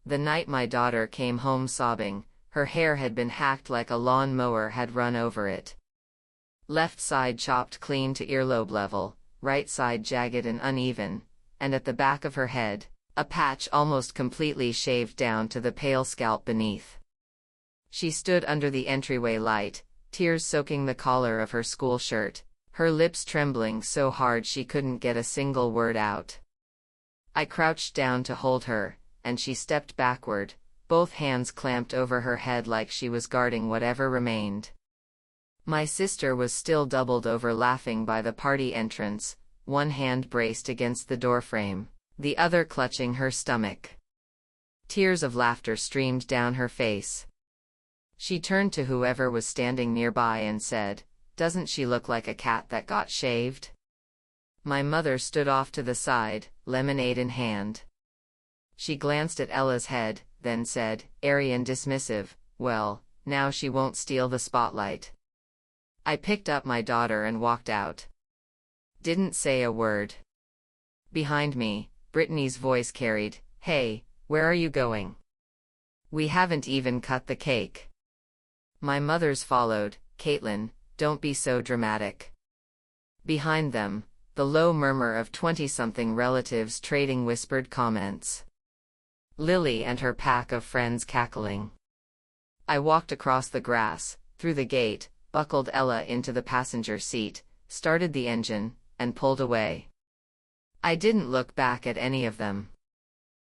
The night my daughter came home sobbing, her hair had been hacked like a lawn mower had run over it. Left side chopped clean to earlobe level, right side jagged and uneven, and at the back of her head, a patch almost completely shaved down to the pale scalp beneath. She stood under the entryway light, tears soaking the collar of her school shirt, her lips trembling so hard she couldn't get a single word out. I crouched down to hold her, and she stepped backward, both hands clamped over her head like she was guarding whatever remained. My sister was still doubled over laughing by the party entrance, one hand braced against the doorframe, the other clutching her stomach. Tears of laughter streamed down her face. She turned to whoever was standing nearby and said, "Doesn't she look like a cat that got shaved?" My mother stood off to the side, lemonade in hand. She glanced at Ella's head, then said, airy and dismissive, "Well, now she won't steal the spotlight." I picked up my daughter and walked out. Didn't say a word. Behind me, Brittany's voice carried, "Hey, where are you going? We haven't even cut the cake." My mother's followed, "Caitlin, don't be so dramatic." Behind them, the low murmur of 20-something relatives trading whispered comments. Lily and her pack of friends cackling. I walked across the grass, through the gate, buckled Ella into the passenger seat, started the engine, and pulled away. I didn't look back at any of them.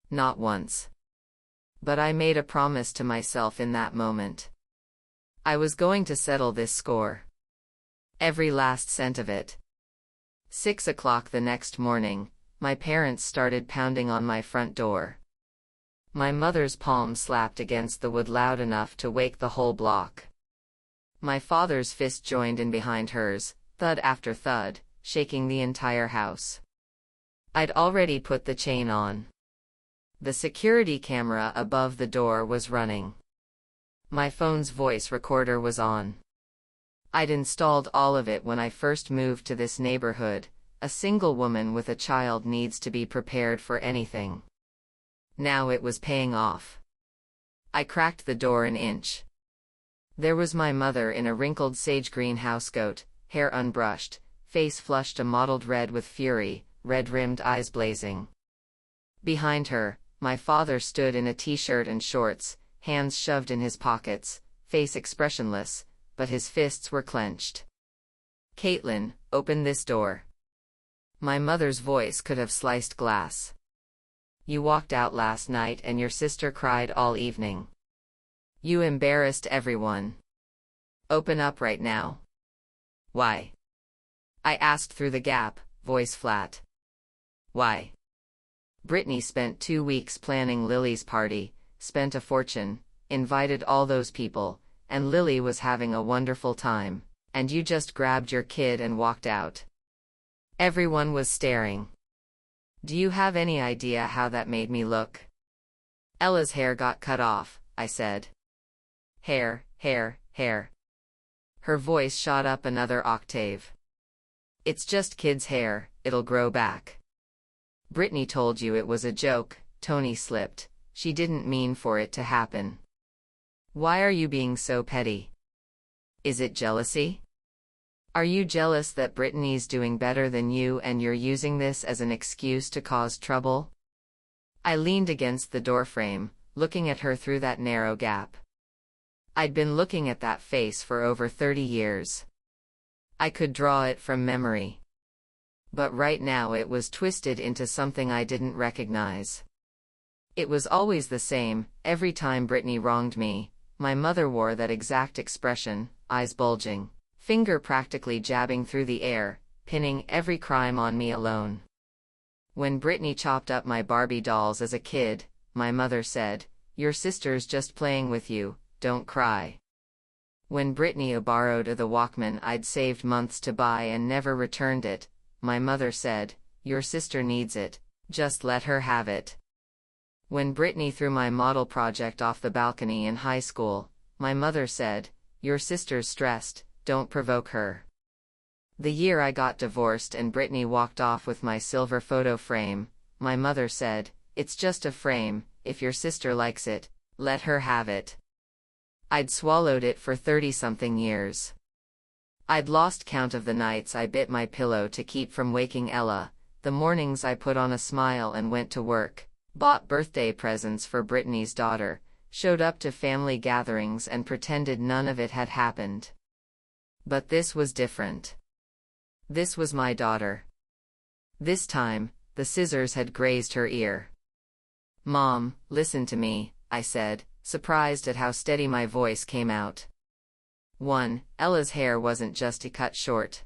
Not once. But I made a promise to myself in that moment. I was going to settle this score. Every last cent of it. 6 o'clock the next morning, my parents started pounding on my front door. My mother's palm slapped against the wood loud enough to wake the whole block. My father's fist joined in behind hers, thud after thud, shaking the entire house. I'd already put the chain on. The security camera above the door was running. My phone's voice recorder was on. I'd installed all of it when I first moved to this neighborhood. A single woman with a child needs to be prepared for anything. Now it was paying off. I cracked the door an inch. There was my mother in a wrinkled sage-green housecoat, hair unbrushed, face flushed a mottled red with fury, red-rimmed eyes blazing. Behind her, my father stood in a t-shirt and shorts, hands shoved in his pockets, face expressionless, but his fists were clenched. "Caitlin, open this door." My mother's voice could have sliced glass. "You walked out last night and your sister cried all evening. You embarrassed everyone. Open up right now." "Why?" I asked through the gap, voice flat. "Why?" Brittany spent 2 weeks planning Lily's party, spent a fortune, invited all those people, and Lily was having a wonderful time, and you just grabbed your kid and walked out. Everyone was staring. Do you have any idea how that made me look? Ella's hair got cut off, I said. Hair, hair, hair. Her voice shot up another octave. It's just kids' hair, it'll grow back. Brittany told you it was a joke, Tony slipped. She didn't mean for it to happen. Why are you being so petty? Is it jealousy? Are you jealous that Brittany's doing better than you and you're using this as an excuse to cause trouble? I leaned against the doorframe, looking at her through that narrow gap. I'd been looking at that face for over 30 years. I could draw it from memory. But right now it was twisted into something I didn't recognize. It was always the same, every time Brittany wronged me. My mother wore that exact expression, eyes bulging, finger practically jabbing through the air, pinning every crime on me alone. When Brittany chopped up my Barbie dolls as a kid, my mother said, "Your sister's just playing with you, don't cry." When Brittany borrowed the Walkman I'd saved months to buy and never returned it, my mother said, "Your sister needs it, just let her have it." When Brittany threw my model project off the balcony in high school, my mother said, "Your sister's stressed, don't provoke her." The year I got divorced and Brittany walked off with my silver photo frame, my mother said, "It's just a frame, if your sister likes it, let her have it. I'd swallowed it for 30-something years. I'd lost count of the nights I bit my pillow to keep from waking Ella, the mornings I put on a smile and went to work, bought birthday presents for Brittany's daughter, showed up to family gatherings and pretended none of it had happened. But this was different. This was my daughter. This time, the scissors had grazed her ear. "Mom, listen to me," I said, surprised at how steady my voice came out. 1. Ella's hair wasn't just cut short.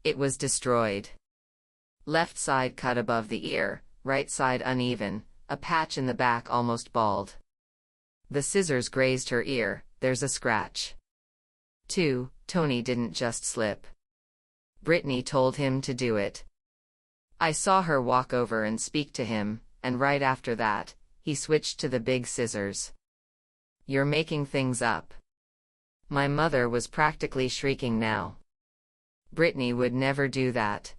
It was destroyed. Left side cut above the ear, right side uneven, a patch in the back almost bald. The scissors grazed her ear, there's a scratch. 2. Tony didn't just slip. Brittany told him to do it. I saw her walk over and speak to him, and right after that, he switched to the big scissors. "You're making things up." My mother was practically shrieking now. Brittany would never do that.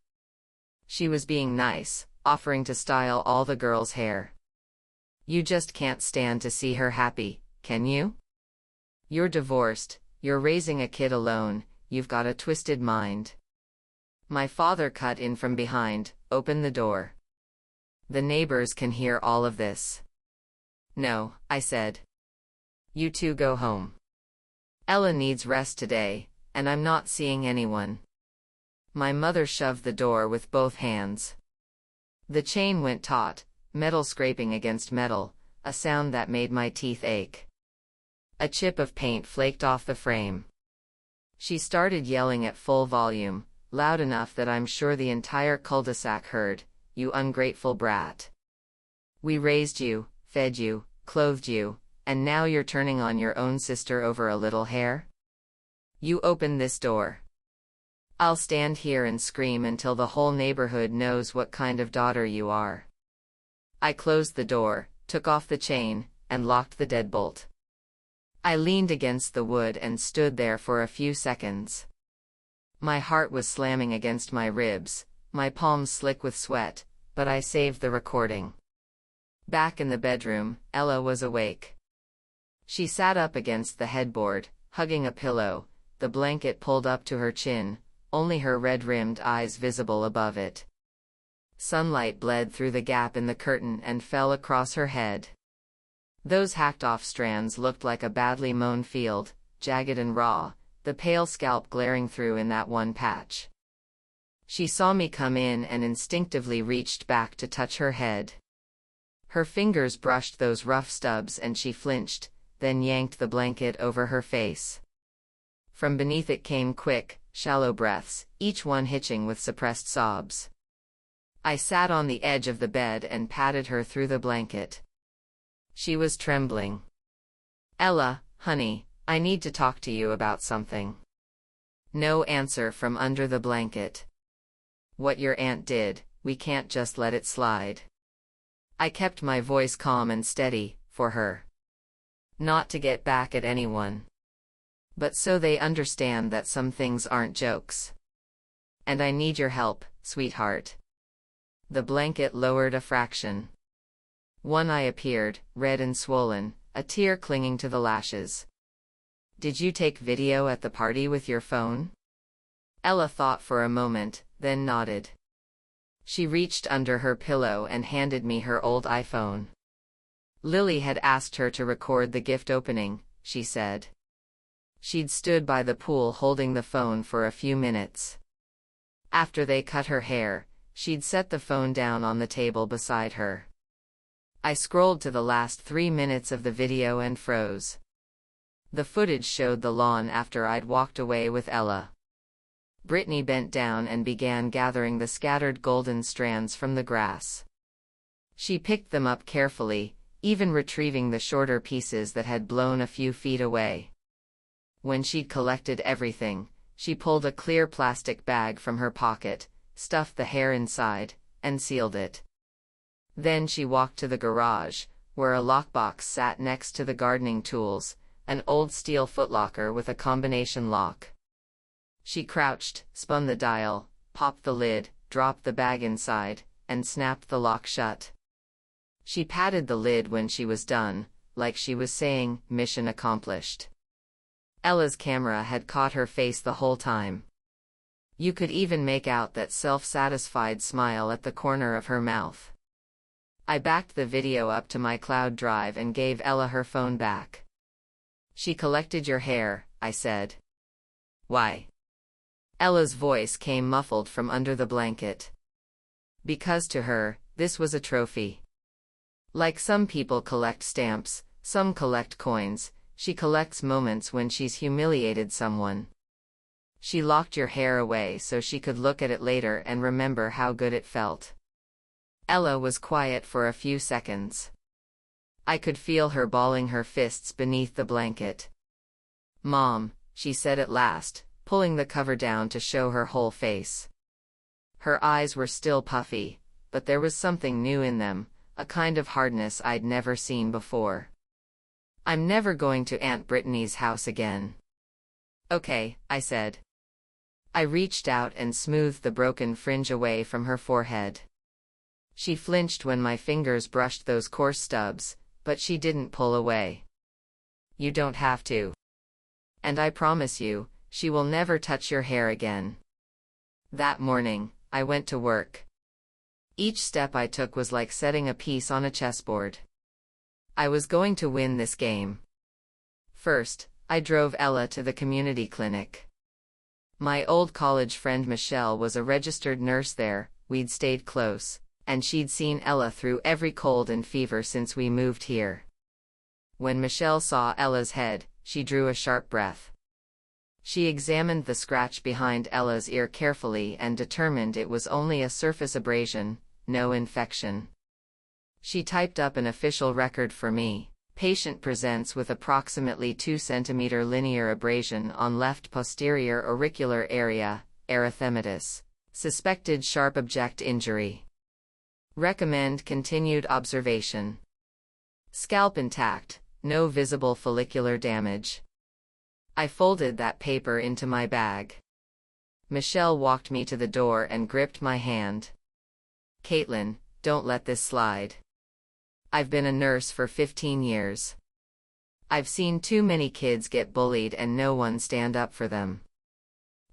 She was being nice, offering to style all the girls' hair. You just can't stand to see her happy, can you? You're divorced, you're raising a kid alone, you've got a twisted mind. My father cut in from behind, opened the door. "The neighbors can hear all of this." "No," I said. "You two go home. Ella needs rest today, and I'm not seeing anyone." My mother shoved the door with both hands. The chain went taut, metal scraping against metal, a sound that made my teeth ache. A chip of paint flaked off the frame. She started yelling at full volume, loud enough that I'm sure the entire cul-de-sac heard, "You ungrateful brat. We raised you, fed you, clothed you, and now you're turning on your own sister over a little hair? You open this door. I'll stand here and scream until the whole neighborhood knows what kind of daughter you are." I closed the door, took off the chain, and locked the deadbolt. I leaned against the wood and stood there for a few seconds. My heart was slamming against my ribs, my palms slick with sweat, but I saved the recording. Back in the bedroom, Ella was awake. She sat up against the headboard, hugging a pillow, the blanket pulled up to her chin, only her red-rimmed eyes visible above it. Sunlight bled through the gap in the curtain and fell across her head. Those hacked-off strands looked like a badly mown field, jagged and raw, the pale scalp glaring through in that one patch. She saw me come in and instinctively reached back to touch her head. Her fingers brushed those rough stubs and she flinched, then yanked the blanket over her face. From beneath it came quick, shallow breaths, each one hitching with suppressed sobs. I sat on the edge of the bed and patted her through the blanket. She was trembling. "Ella, honey, I need to talk to you about something." No answer from under the blanket. "What your aunt did, we can't just let it slide." I kept my voice calm and steady, for her. Not to get back at anyone. But so they understand that some things aren't jokes. "And I need your help, sweetheart." The blanket lowered a fraction. One eye appeared, red and swollen, a tear clinging to the lashes. "Did you take video at the party with your phone?" Ella thought for a moment, then nodded. She reached under her pillow and handed me her old iPhone. Lily had asked her to record the gift opening, she said. She'd stood by the pool holding the phone for a few minutes. After they cut her hair, she'd set the phone down on the table beside her. I scrolled to the last 3 minutes of the video and froze. The footage showed the lawn after I'd walked away with Ella. Brittany bent down and began gathering the scattered golden strands from the grass. She picked them up carefully, even retrieving the shorter pieces that had blown a few feet away. When she'd collected everything, she pulled a clear plastic bag from her pocket, stuffed the hair inside, and sealed it. Then she walked to the garage, where a lockbox sat next to the gardening tools, an old steel footlocker with a combination lock. She crouched, spun the dial, popped the lid, dropped the bag inside, and snapped the lock shut. She patted the lid when she was done, like she was saying, "Mission accomplished." Ella's camera had caught her face the whole time. You could even make out that self-satisfied smile at the corner of her mouth. I backed the video up to my cloud drive and gave Ella her phone back. "She collected your hair," I said. "Why?" Ella's voice came muffled from under the blanket. Because to her, this was a trophy. Like some people collect stamps, some collect coins, she collects moments when she's humiliated someone. She locked your hair away so she could look at it later and remember how good it felt. Ella was quiet for a few seconds. I could feel her balling her fists beneath the blanket. "Mom," she said at last, pulling the cover down to show her whole face. Her eyes were still puffy, but there was something new in them, a kind of hardness I'd never seen before. "I'm never going to Aunt Brittany's house again." "Okay," I said. I reached out and smoothed the broken fringe away from her forehead. She flinched when my fingers brushed those coarse stubs, but she didn't pull away. "You don't have to. And I promise you, she will never touch your hair again." That morning, I went to work. Each step I took was like setting a piece on a chessboard. I was going to win this game. First, I drove Ella to the community clinic. My old college friend Michelle was a registered nurse there, we'd stayed close, and she'd seen Ella through every cold and fever since we moved here. When Michelle saw Ella's head, she drew a sharp breath. She examined the scratch behind Ella's ear carefully and determined it was only a surface abrasion, no infection. She typed up an official record for me. "Patient presents with approximately 2 cm linear abrasion on left posterior auricular area, erythematous. Suspected sharp object injury. Recommend continued observation. Scalp intact, no visible follicular damage." I folded that paper into my bag. Michelle walked me to the door and gripped my hand. "Caitlin, don't let this slide. I've been a nurse for 15 years. I've seen too many kids get bullied and no one stand up for them.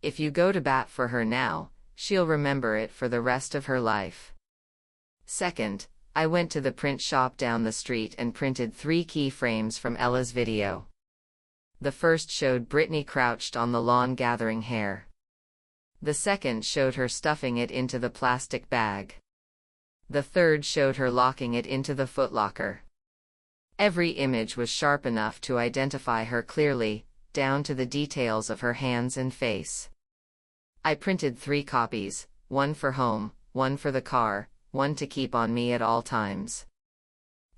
If you go to bat for her now, she'll remember it for the rest of her life." Second, I went to the print shop down the street and printed 3 key frames from Ella's video. The first showed Brittany crouched on the lawn gathering hair. The second showed her stuffing it into the plastic bag. The third showed her locking it into the footlocker. Every image was sharp enough to identify her clearly, down to the details of her hands and face. I printed 3 copies, one for home, one for the car, one to keep on me at all times.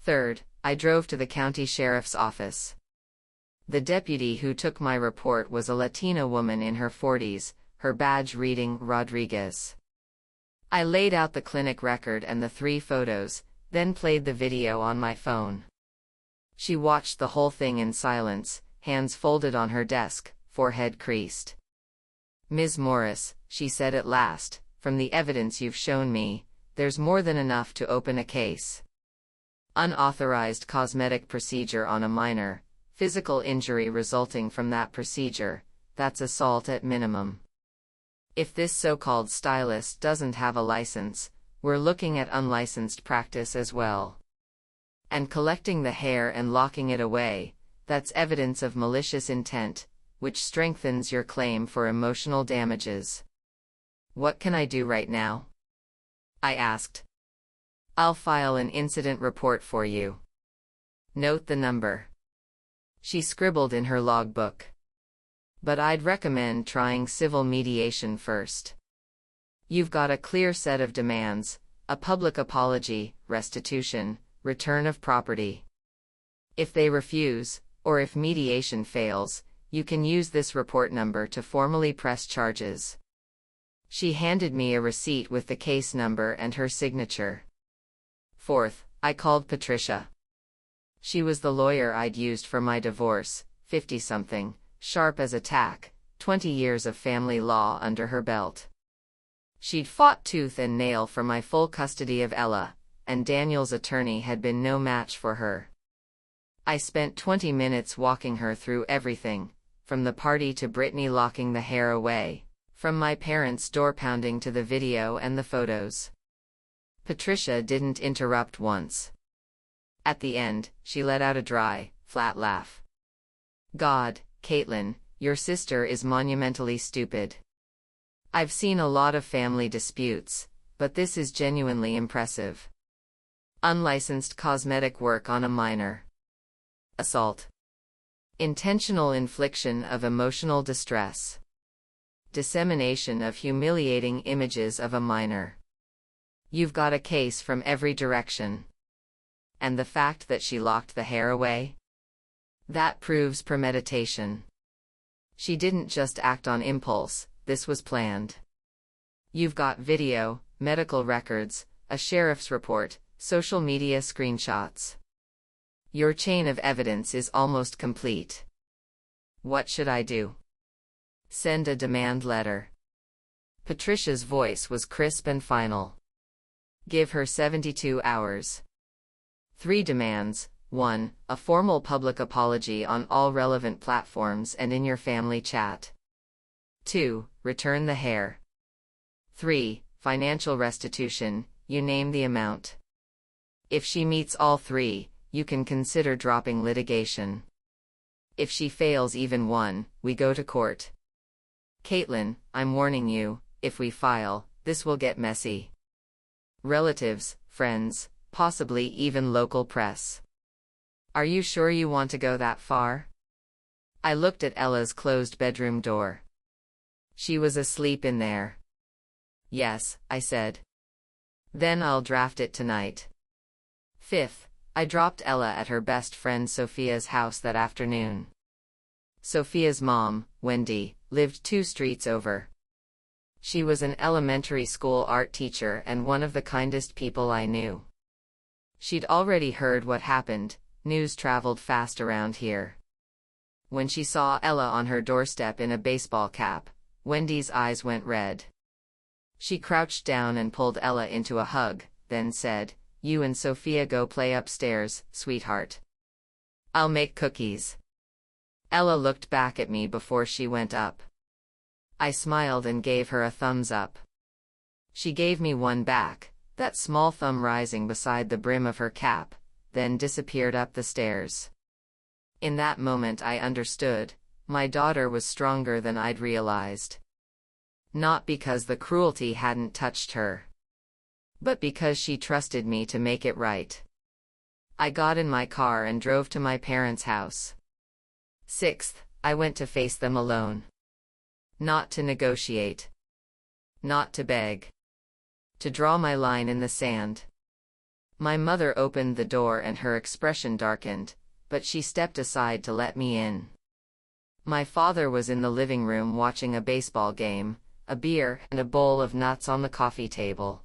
Third, I drove to the county sheriff's office. The deputy who took my report was a Latina woman in her 40s, her badge reading Rodriguez. I laid out the clinic record and the 3 photos, then played the video on my phone. She watched the whole thing in silence, hands folded on her desk, forehead creased. "Ms. Morris," she said at last, "from the evidence you've shown me, there's more than enough to open a case. Unauthorized cosmetic procedure on a minor, physical injury resulting from that procedure, that's assault at minimum. If this so-called stylist doesn't have a license, we're looking at unlicensed practice as well. And collecting the hair and locking it away, that's evidence of malicious intent, which strengthens your claim for emotional damages. What can I do right now?" I asked. "I'll file an incident report for you. Note the number." She scribbled in her logbook. "But I'd recommend trying civil mediation first. You've got a clear set of demands, a public apology, restitution, return of property. If they refuse, or if mediation fails, you can use this report number to formally press charges." She handed me a receipt with the case number and her signature. Fourth, I called Patricia. She was the lawyer I'd used for my divorce, 50-something, sharp as a tack, 20 years of family law under her belt. She'd fought tooth and nail for my full custody of Ella, and Daniel's attorney had been no match for her. I spent 20 minutes walking her through everything, from the party to Brittany locking the hair away, from my parents' door pounding to the video and the photos. Patricia didn't interrupt once. At the end, she let out a dry, flat laugh. God, Caitlin, your sister is monumentally stupid. I've seen a lot of family disputes, but this is genuinely impressive. Unlicensed cosmetic work on a minor. Assault. Intentional infliction of emotional distress. Dissemination of humiliating images of a minor. You've got a case from every direction. And the fact that she locked the hair away? That proves premeditation. She didn't just act on impulse, this was planned. You've got video, medical records, a sheriff's report, social media screenshots. Your chain of evidence is almost complete. What should I do? Send a demand letter. Patricia's voice was crisp and final. Give her 72 hours. 3 demands. 1. A formal public apology on all relevant platforms and in your family chat. 2. Return the hair. 3. Financial restitution, you name the amount. If she meets all 3, you can consider dropping litigation. If she fails even one, we go to court. Caitlin, I'm warning you, if we file, this will get messy. Relatives, friends, possibly even local press. Are you sure you want to go that far? I looked at Ella's closed bedroom door. She was asleep in there. Yes, I said. Then I'll draft it tonight. 5th, I dropped Ella at her best friend Sophia's house that afternoon. Sophia's mom, Wendy, lived 2 streets over. She was an elementary school art teacher and one of the kindest people I knew. She'd already heard what happened. News traveled fast around here. When she saw Ella on her doorstep in a baseball cap, Wendy's eyes went red. She crouched down and pulled Ella into a hug, then said, "You and Sophia go play upstairs, sweetheart. I'll make cookies." Ella looked back at me before she went up. I smiled and gave her a thumbs up. She gave me one back, that small thumb rising beside the brim of her cap, then disappeared up the stairs. In that moment I understood, my daughter was stronger than I'd realized. Not because the cruelty hadn't touched her, but because she trusted me to make it right. I got in my car and drove to my parents' house. 6th, I went to face them alone. Not to negotiate. Not to beg. To draw my line in the sand. My mother opened the door and her expression darkened, but she stepped aside to let me in. My father was in the living room watching a baseball game, a beer and a bowl of nuts on the coffee table.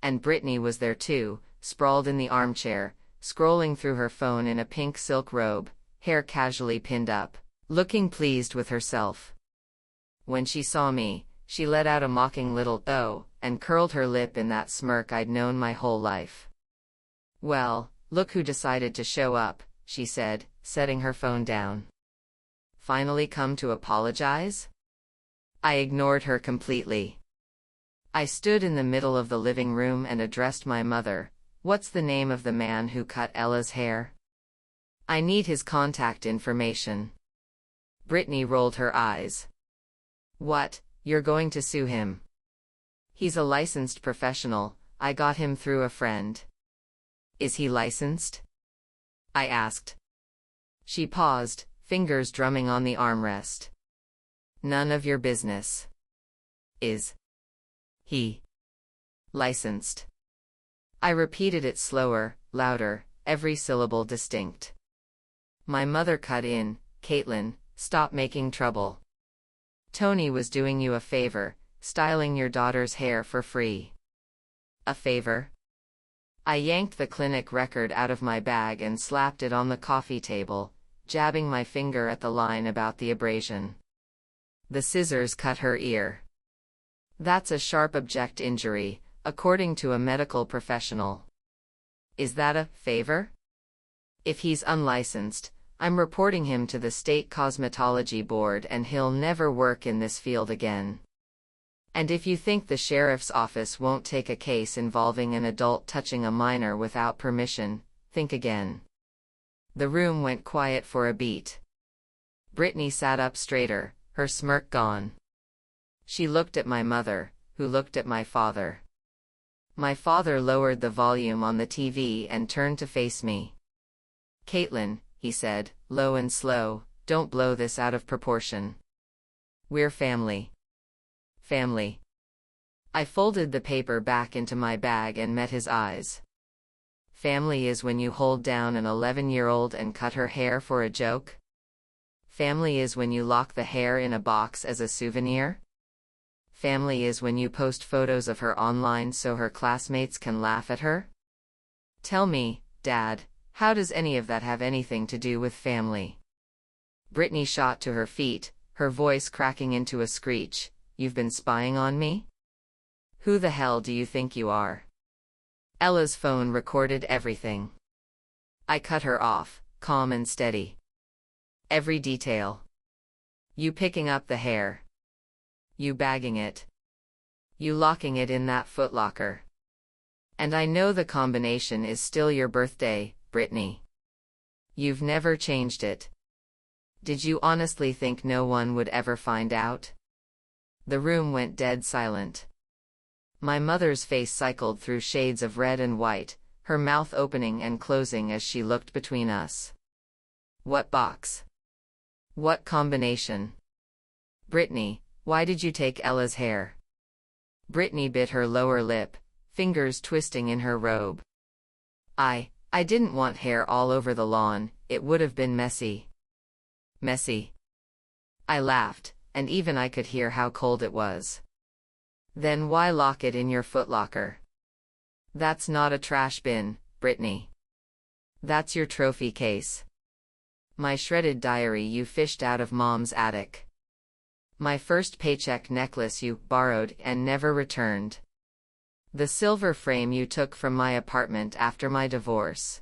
And Brittany was there too, sprawled in the armchair, scrolling through her phone in a pink silk robe, hair casually pinned up, looking pleased with herself. When she saw me, she let out a mocking little "oh," and curled her lip in that smirk I'd known my whole life. "Well, look who decided to show up," she said, setting her phone down. "Finally come to apologize?" I ignored her completely. I stood in the middle of the living room and addressed my mother. "What's the name of the man who cut Ella's hair? I need his contact information." Brittany rolled her eyes. "What, you're going to sue him?" "He's a licensed professional, I got him through a friend." "Is he licensed?" I asked. She paused, fingers drumming on the armrest. "None of your business." "Is he licensed?" I repeated it slower, louder, every syllable distinct. My mother cut in, "Caitlin, stop making trouble. Tony was doing you a favor, styling your daughter's hair for free." "A favor?" I yanked the clinic record out of my bag and slapped it on the coffee table, jabbing my finger at the line about the abrasion. "The scissors cut her ear. That's a sharp object injury, according to a medical professional." Is that a favor? If he's unlicensed, I'm reporting him to the state cosmetology board and he'll never work in this field again. And if you think the sheriff's office won't take a case involving an adult touching a minor without permission, think again. The room went quiet for a beat. Brittany sat up straighter, her smirk gone. She looked at my mother, who looked at my father. My father lowered the volume on the TV and turned to face me. "Caitlin," he said, low and slow, "don't blow this out of proportion. We're family. Family." I folded the paper back into my bag and met his eyes. Family is when you hold down an 11-year-old and cut her hair for a joke? Family is when you lock the hair in a box as a souvenir? Family is when you post photos of her online so her classmates can laugh at her? Tell me, Dad, how does any of that have anything to do with family? Brittany shot to her feet, her voice cracking into a screech. "You've been spying on me? Who the hell do you think you are?" Ella's phone recorded everything. I cut her off, calm and steady. Every detail. You picking up the hair. You bagging it. You locking it in that footlocker. And I know the combination is still your birthday, Brittany. You've never changed it. Did you honestly think no one would ever find out? The room went dead silent. My mother's face cycled through shades of red and white, her mouth opening and closing as she looked between us. What box? What combination? Brittany, why did you take Ella's hair? Brittany bit her lower lip, fingers twisting in her robe. I didn't want hair all over the lawn, it would have been messy. Messy. I laughed, and even I could hear how cold it was. Then why lock it in your footlocker? That's not a trash bin, Brittany. That's your trophy case. My shredded diary you fished out of Mom's attic. My first paycheck necklace you borrowed and never returned. The silver frame you took from my apartment after my divorce.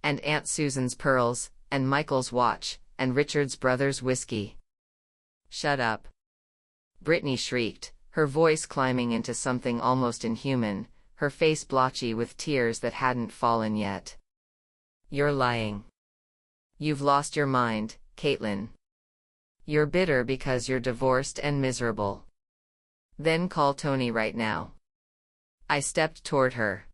And Aunt Susan's pearls, and Michael's watch, and Richard's brother's whiskey. Shut up. Brittany shrieked, her voice climbing into something almost inhuman, her face blotchy with tears that hadn't fallen yet. You're lying. You've lost your mind, Caitlin. You're bitter because you're divorced and miserable. Then call Tony right now. I stepped toward her.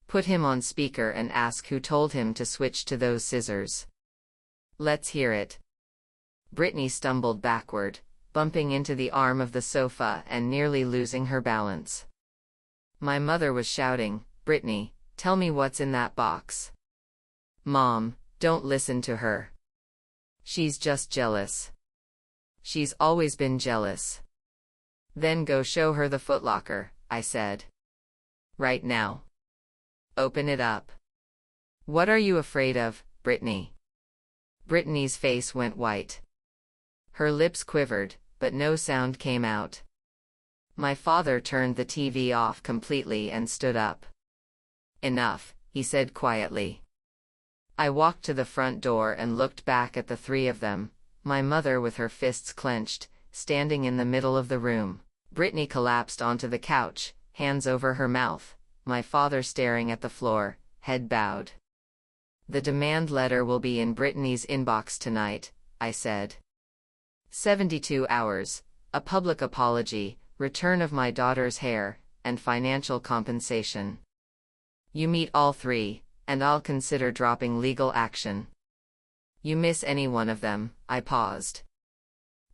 Put him on speaker and ask who told him to switch to those scissors. Let's hear it. Brittany stumbled backward, bumping into the arm of the sofa and nearly losing her balance. My mother was shouting, "Brittany, tell me what's in that box." Mom, don't listen to her. She's just jealous. She's always been jealous. Then go show her the footlocker, I said. Right now. Open it up. What are you afraid of, Brittany? Brittany's face went white. Her lips quivered, but no sound came out. My father turned the TV off completely and stood up. Enough, he said quietly. I walked to the front door and looked back at the three of them, my mother with her fists clenched, standing in the middle of the room. Brittany collapsed onto the couch, hands over her mouth, my father staring at the floor, head bowed. The demand letter will be in Brittany's inbox tonight, I said. 72 hours, a public apology, return of my daughter's hair, and financial compensation. You meet all three, and I'll consider dropping legal action. You miss any one of them, I paused.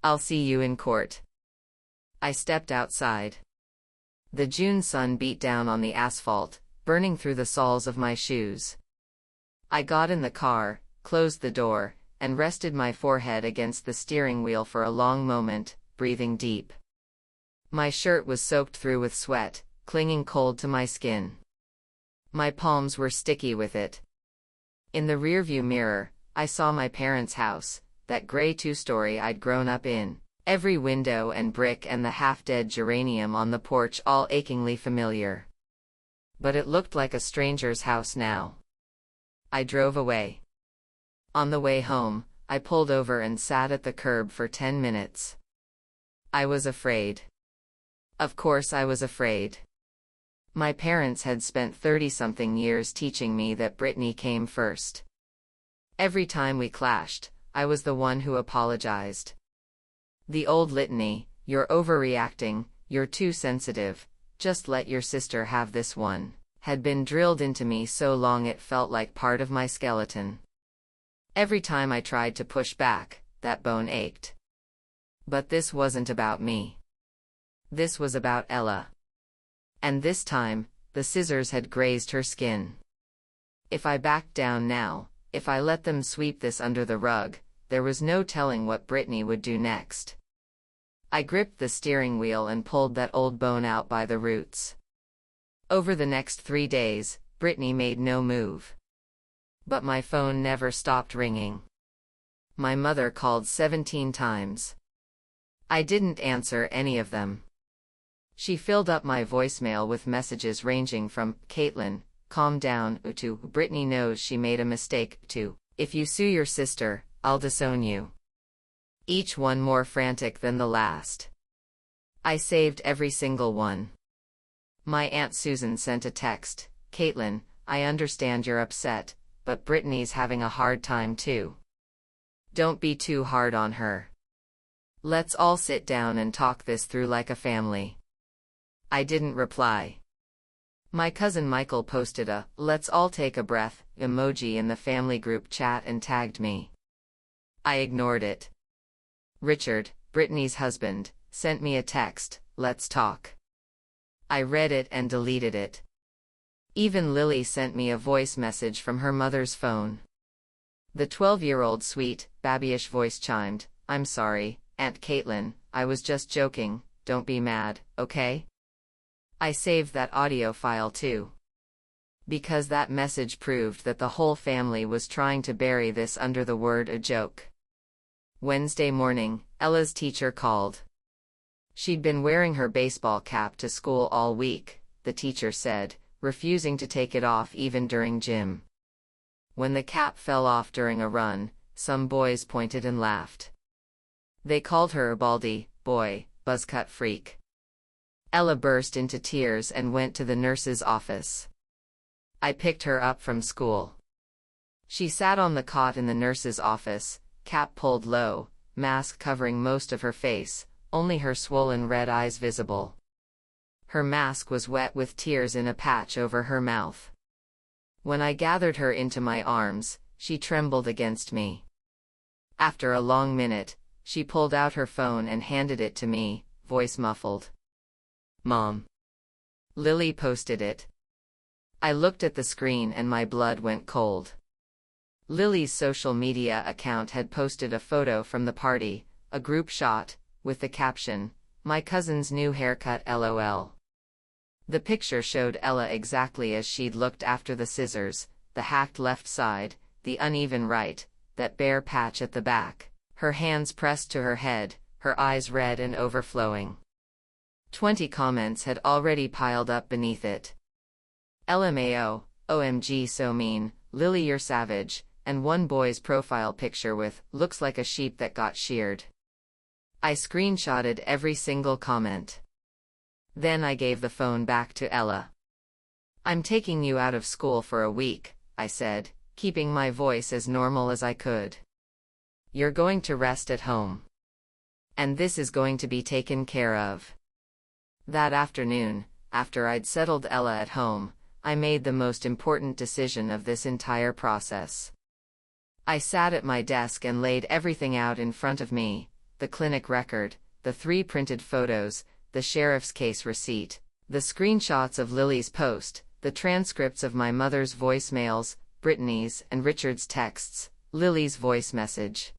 I'll see you in court. I stepped outside. The June sun beat down on the asphalt, burning through the soles of my shoes. I got in the car, closed the door, and rested my forehead against the steering wheel for a long moment, breathing deep. My shirt was soaked through with sweat, clinging cold to my skin. My palms were sticky with it. In the rearview mirror, I saw my parents' house, that gray two-story I'd grown up in, every window and brick and the half-dead geranium on the porch all achingly familiar. but it looked like a stranger's house now. I drove away. On the way home, I pulled over and sat at the curb for 10 minutes. I was afraid. Of course I was afraid. My parents had spent 30-something years teaching me that Britney came first. Every time we clashed, I was the one who apologized. The old litany, "You're overreacting, you're too sensitive, just let your sister have this one," had been drilled into me so long it felt like part of my skeleton. Every time I tried to push back, that bone ached. But this wasn't about me. This was about Ella. And this time, the scissors had grazed her skin. If I backed down now, if I let them sweep this under the rug, there was no telling what Britney would do next. I gripped the steering wheel and pulled that old bone out by the roots. Over the next 3 days, Britney made no move. But my phone never stopped ringing. My mother called 17 times. I didn't answer any of them. She filled up my voicemail with messages ranging from, "Caitlin, calm down," to, "Britney knows she made a mistake," to, "If you sue your sister, I'll disown you." Each one more frantic than the last. I saved every single one. My Aunt Susan sent a text, "Caitlin, I understand you're upset, but Britney's having a hard time too. Don't be too hard on her. Let's all sit down and talk this through like a family." I didn't reply. My cousin Michael posted a "let's all take a breath" emoji in the family group chat and tagged me. I ignored it. Richard, Britney's husband, sent me a text, "let's talk." I read it and deleted it. Even Lily sent me a voice message from her mother's phone. The 12-year-old sweet, babyish voice chimed, "I'm sorry, Aunt Caitlin, I was just joking, don't be mad, okay?" I saved that audio file too. Because that message proved that the whole family was trying to bury this under the word "a joke." Wednesday morning, Ella's teacher called. She'd been wearing her baseball cap to school all week, the teacher said, refusing to take it off even during gym. When the cap fell off during a run, some boys pointed and laughed. They called her a baldy boy, buzzcut freak. Ella burst into tears and went to the nurse's office. I picked her up from school. She sat on the cot in the nurse's office, cap pulled low, mask covering most of her face, only her swollen red eyes visible. Her mask was wet with tears in a patch over her mouth. When I gathered her into my arms, she trembled against me. After a long minute, she pulled out her phone and handed it to me, voice muffled. "Mom. Lily posted it." I looked at the screen and my blood went cold. Lily's social media account had posted a photo from the party, a group shot, with the caption, "My cousin's new haircut LOL." The picture showed Ella exactly as she'd looked after the scissors, the hacked left side, the uneven right, that bare patch at the back, her hands pressed to her head, her eyes red and overflowing. 20 comments had already piled up beneath it. "LMAO, OMG so mean, Lily you're savage," and one boy's profile picture with, "looks like a sheep that got sheared." I screenshotted every single comment. Then I gave the phone back to Ella. "I'm taking you out of school for a week," I said, keeping my voice as normal as I could. "You're going to rest at home. And this is going to be taken care of." That afternoon, after I'd settled Ella at home, I made the most important decision of this entire process. I sat at my desk and laid everything out in front of me, the clinic record, the 3 printed photos, the sheriff's case receipt, the screenshots of Lily's post, the transcripts of my mother's voicemails, Britney's and Richard's texts, Lily's voice message.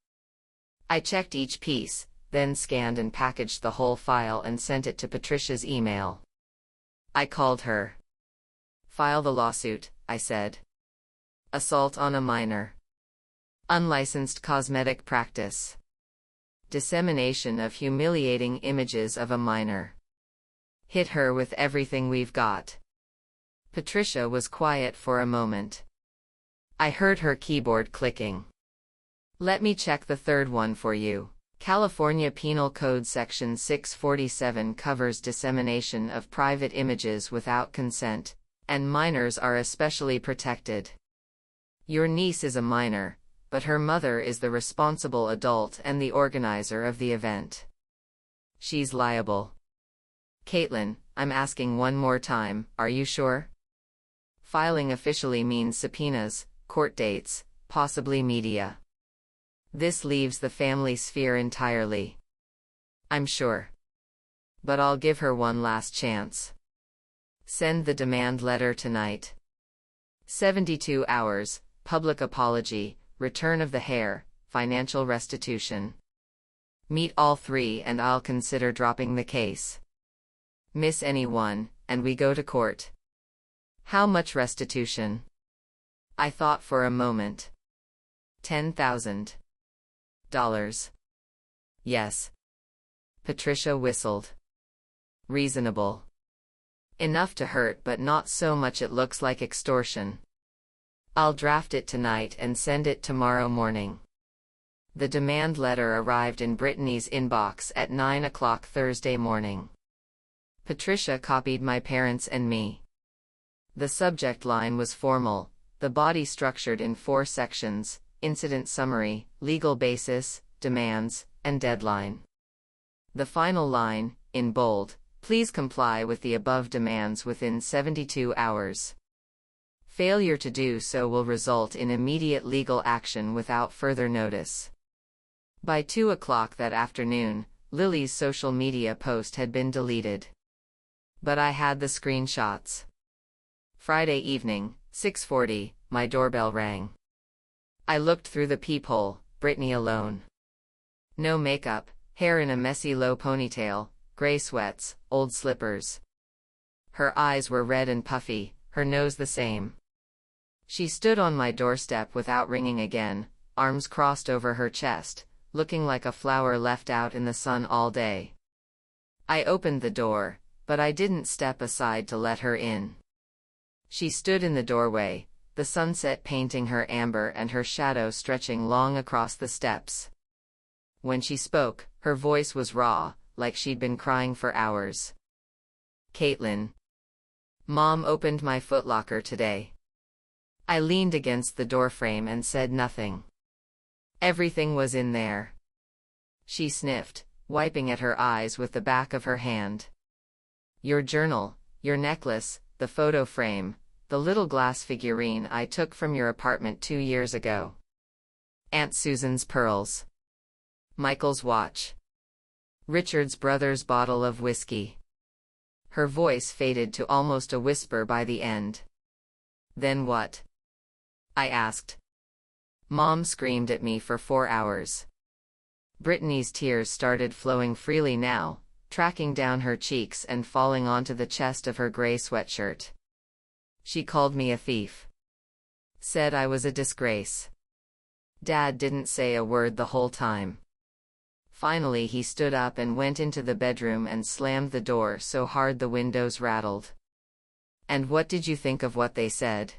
I checked each piece, then scanned and packaged the whole file and sent it to Patricia's email. I called her. "File the lawsuit," I said. "Assault on a minor. Unlicensed cosmetic practice. Dissemination of humiliating images of a minor. Hit her with everything we've got." Patricia was quiet for a moment. I heard her keyboard clicking. Let me check the third one for you. California Penal Code Section 647 covers dissemination of private images without consent, and minors are especially protected. Your niece is a minor, but her mother is the responsible adult and the organizer of the event. She's liable. Caitlin, I'm asking one more time, are you sure? Filing officially means subpoenas, court dates, possibly media. This leaves the family sphere entirely. I'm sure. But I'll give her one last chance. Send the demand letter tonight. 72 hours, public apology, return of the hair, financial restitution. Meet all three and I'll consider dropping the case. Miss any one, and we go to court. How much restitution? I thought for a moment. $10,000. Yes. Patricia whistled. Reasonable. Enough to hurt but not so much it looks like extortion. I'll draft it tonight and send it tomorrow morning. The demand letter arrived in Brittany's inbox at 9 o'clock Thursday morning. Patricia copied my parents and me. The subject line was formal, the body structured in 4 sections: incident summary, legal basis, demands, and deadline. The final line, in bold, please comply with the above demands within 72 hours. Failure to do so will result in immediate legal action without further notice. By 2 o'clock that afternoon, Lily's social media post had been deleted. But I had the screenshots. Friday evening, 6:40, my doorbell rang. I looked through the peephole, Brittany alone. No makeup, hair in a messy low ponytail, gray sweats, old slippers. Her eyes were red and puffy, her nose the same. She stood on my doorstep without ringing again, arms crossed over her chest, looking like a flower left out in the sun all day. I opened the door, but I didn't step aside to let her in. She stood in the doorway, the sunset painting her amber and her shadow stretching long across the steps. When she spoke, her voice was raw, like she'd been crying for hours. Caitlin. Mom opened my footlocker today. I leaned against the doorframe and said nothing. Everything was in there. She sniffed, wiping at her eyes with the back of her hand. Your journal, your necklace, the photo frame, the little glass figurine I took from your apartment 2 years ago. Aunt Susan's pearls. Michael's watch. Richard's brother's bottle of whiskey. Her voice faded to almost a whisper by the end. Then what? I asked. Mom screamed at me for 4 hours. Brittany's tears started flowing freely now, tracking down her cheeks and falling onto the chest of her gray sweatshirt. She called me a thief. Said I was a disgrace. Dad didn't say a word the whole time. Finally he stood up and went into the bedroom and slammed the door so hard the windows rattled. And what did you think of what they said?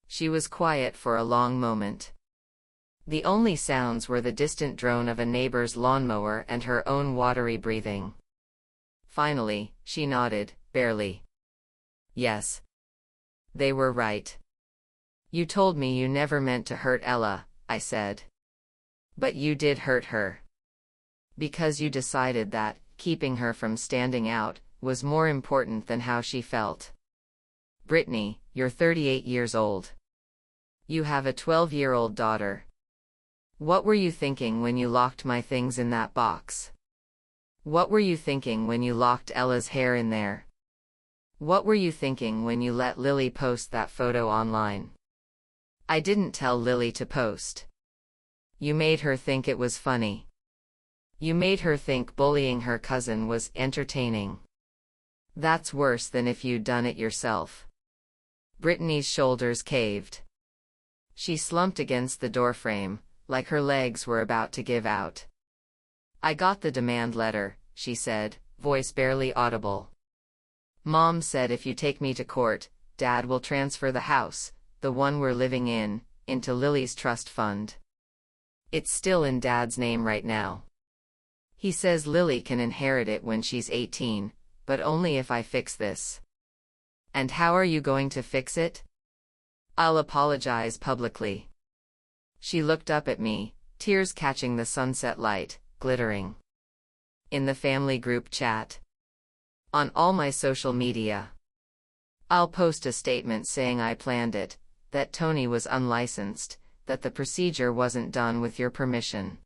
She was quiet for a long moment. The only sounds were the distant drone of a neighbor's lawnmower and her own watery breathing. Finally, she nodded, barely. Yes. They were right. You told me you never meant to hurt Ella, I said. But you did hurt her. Because you decided that, keeping her from standing out, was more important than how she felt. Brittany, you're 38 years old. You have a 12-year-old daughter. What were you thinking when you locked my things in that box? What were you thinking when you locked Ella's hair in there? What were you thinking when you let Lily post that photo online? I didn't tell Lily to post. You made her think it was funny. You made her think bullying her cousin was entertaining. That's worse than if you'd done it yourself. Brittany's shoulders caved. She slumped against the doorframe, like her legs were about to give out. I got the demand letter, she said, voice barely audible. Mom said if you take me to court, Dad will transfer the house, the one we're living in, into Lily's trust fund. It's still in Dad's name right now. He says Lily can inherit it when she's 18, but only if I fix this. And how are you going to fix it? I'll apologize publicly. She looked up at me, tears catching the sunset light, glittering. In the family group chat. On all my social media. I'll post a statement saying I planned it, that Tony was unlicensed, that the procedure wasn't done with your permission.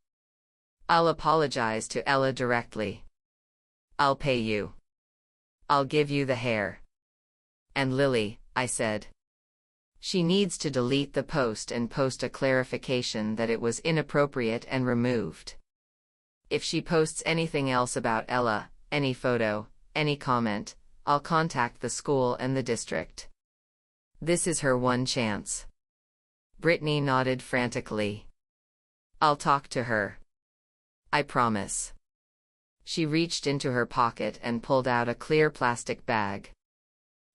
I'll apologize to Ella directly. I'll pay you. I'll give you the hair. And Lily, I said. She needs to delete the post and post a clarification that it was inappropriate and removed. If she posts anything else about Ella, any photo, any comment, I'll contact the school and the district. This is her one chance. Brittany nodded frantically. I'll talk to her. I promise. She reached into her pocket and pulled out a clear plastic bag.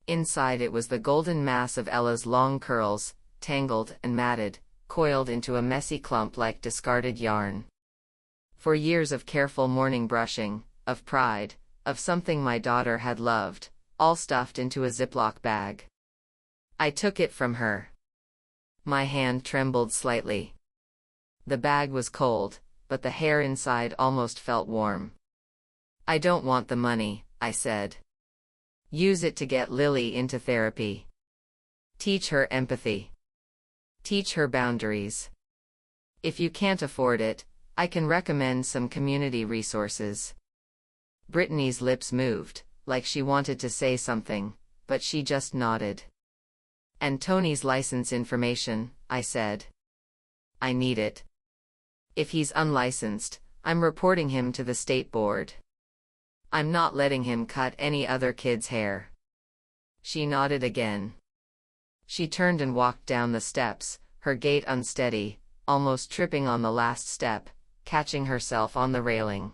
Inside it was the golden mass of Ella's long curls, tangled and matted, coiled into a messy clump like discarded yarn. For years of careful morning brushing, of pride, of something my daughter had loved, all stuffed into a Ziploc bag. I took it from her. My hand trembled slightly. The bag was cold, but the hair inside almost felt warm. I don't want the money, I said. Use it to get Lily into therapy. Teach her empathy. Teach her boundaries. If you can't afford it, I can recommend some community resources. Brittany's lips moved, like she wanted to say something, but she just nodded. And Tony's license information, I said. I need it. If he's unlicensed, I'm reporting him to the state board. I'm not letting him cut any other kid's hair. She nodded again. She turned and walked down the steps, her gait unsteady, almost tripping on the last step, catching herself on the railing.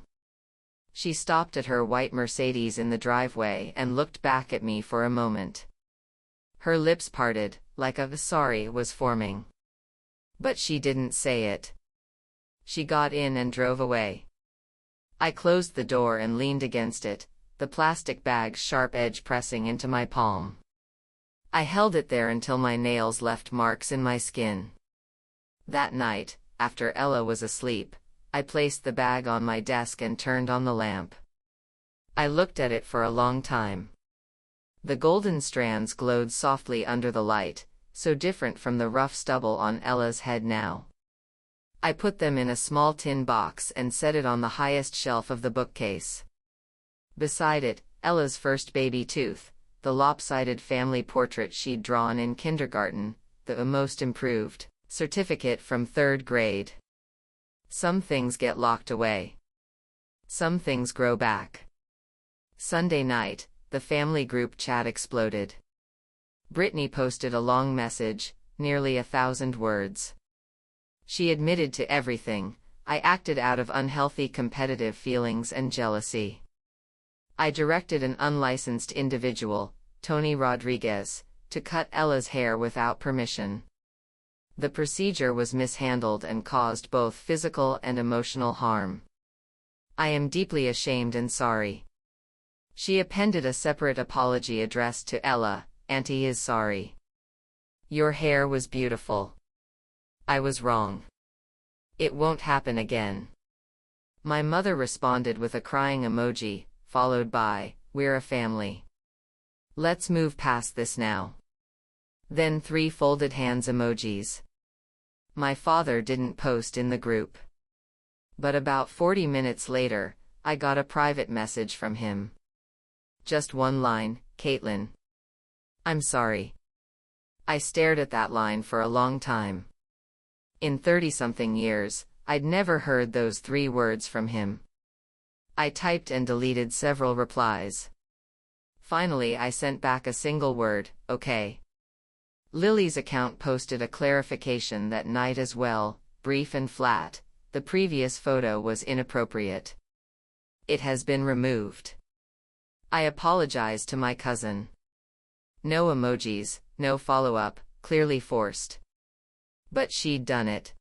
She stopped at her white Mercedes in the driveway and looked back at me for a moment. Her lips parted, like a sorry was forming. But she didn't say it. She got in and drove away. I closed the door and leaned against it, the plastic bag's sharp edge pressing into my palm. I held it there until my nails left marks in my skin. That night, after Ella was asleep, I placed the bag on my desk and turned on the lamp. I looked at it for a long time. The golden strands glowed softly under the light, so different from the rough stubble on Ella's head now. I put them in a small tin box and set it on the highest shelf of the bookcase. Beside it, Ella's first baby tooth, the lopsided family portrait she'd drawn in kindergarten, the most improved certificate from 3rd grade. Some things get locked away. Some things grow back. Sunday night, the family group chat exploded. Brittany posted a long message, nearly 1,000 words. She admitted to everything. I acted out of unhealthy competitive feelings and jealousy. I directed an unlicensed individual, Tony Rodriguez, to cut Ella's hair without permission. The procedure was mishandled and caused both physical and emotional harm. I am deeply ashamed and sorry. She appended a separate apology addressed to Ella. Auntie is sorry. Your hair was beautiful. I was wrong. It won't happen again. My mother responded with a crying emoji, followed by, we're a family. Let's move past this now. Then 3 folded hands emojis. My father didn't post in the group. But about 40 minutes later, I got a private message from him. Just one line, Caitlin. I'm sorry. I stared at that line for a long time. In 30-something years, I'd never heard those 3 words from him. I typed and deleted several replies. Finally, I sent back a single word, okay. Lily's account posted a clarification that night as well, brief and flat. The previous photo was inappropriate. It has been removed. I apologized to my cousin. No emojis, no follow-up, clearly forced. But she'd done it.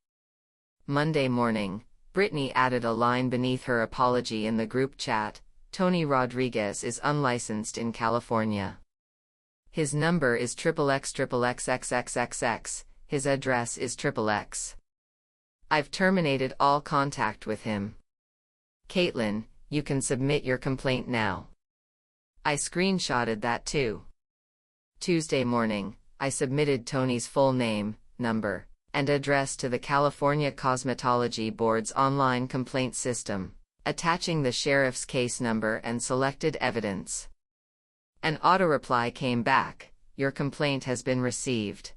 Monday morning, Brittany added a line beneath her apology in the group chat: Tony Rodriguez is unlicensed in California. His number is XXXXXXXXX, his address is XXX. I've terminated all contact with him. Caitlin, you can submit your complaint now. I screenshotted that too. Tuesday morning, I submitted Tony's full name, number, and address to the California Cosmetology Board's online complaint system, attaching the sheriff's case number and selected evidence. An auto-reply came back: your complaint has been received.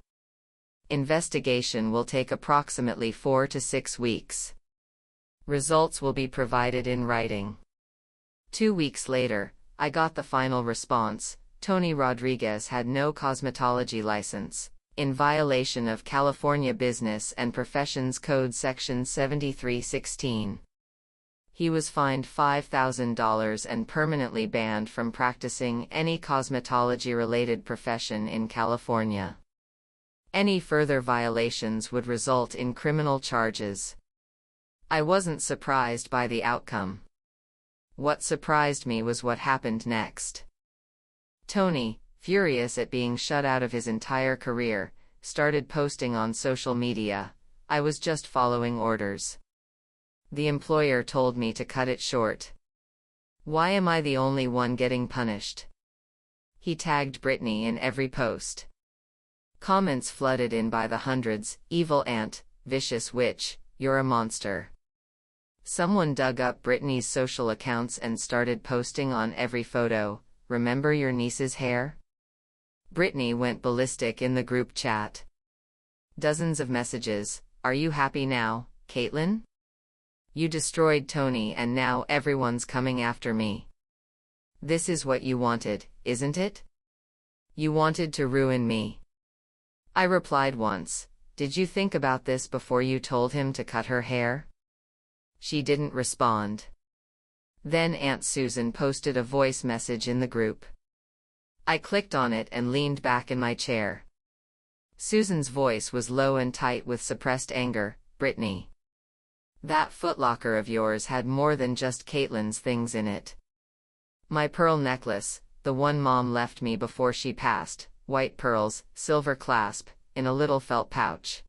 Investigation will take approximately 4 to 6 weeks. Results will be provided in writing. 2 weeks later, I got the final response: Tony Rodriguez had no cosmetology license, in violation of California Business and Professions Code Section 7316. He was fined $5,000 and permanently banned from practicing any cosmetology-related profession in California. Any further violations would result in criminal charges. I wasn't surprised by the outcome. What surprised me was what happened next. Tony, furious at being shut out of his entire career, started posting on social media: I was just following orders. The employer told me to cut it short. Why am I the only one getting punished? He tagged Brittany in every post. Comments flooded in by the hundreds: evil aunt, vicious witch, you're a monster. Someone dug up Brittany's social accounts and started posting on every photo: remember your niece's hair? Brittany went ballistic in the group chat. Dozens of messages: are you happy now, Caitlin? You destroyed Tony and now everyone's coming after me. This is what you wanted, isn't it? You wanted to ruin me. I replied once: did you think about this before you told him to cut her hair? She didn't respond. Then Aunt Susan posted a voice message in the group. I clicked on it and leaned back in my chair. Susan's voice was low and tight with suppressed anger: Brittany, that footlocker of yours had more than just Caitlin's things in it. My pearl necklace, the one Mom left me before she passed, white pearls, silver clasp, in a little felt pouch.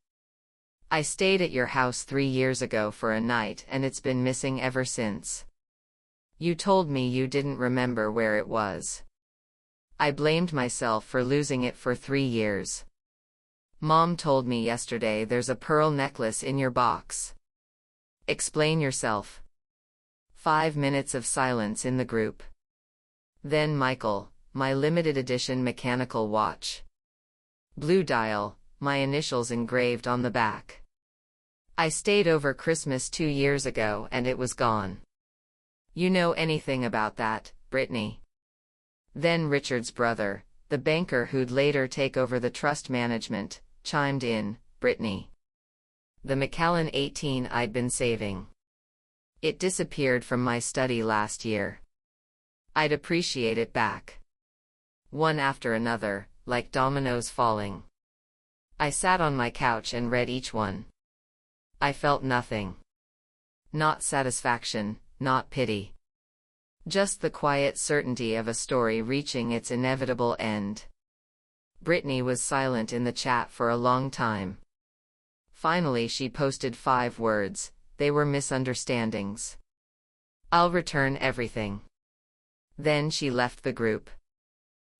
I stayed at your house 3 years ago for a night and it's been missing ever since. You told me you didn't remember where it was. I blamed myself for losing it for 3 years. Mom told me yesterday there's a pearl necklace in your box. Explain yourself. 5 minutes of silence in the group. Then Michael, my limited edition mechanical watch. Blue dial, my initials engraved on the back. I stayed over Christmas 2 years ago and it was gone. You know anything about that, Brittany? Then Richard's brother, the banker who'd later take over the trust management, chimed in: Brittany, the Macallan 18 I'd been saving. It disappeared from my study last year. I'd appreciate it back. One after another, like dominoes falling. I sat on my couch and read each one. I felt nothing. Not satisfaction, not pity. Just the quiet certainty of a story reaching its inevitable end. Brittany was silent in the chat for a long time. Finally she posted 5 words: they were misunderstandings. I'll return everything. Then she left the group.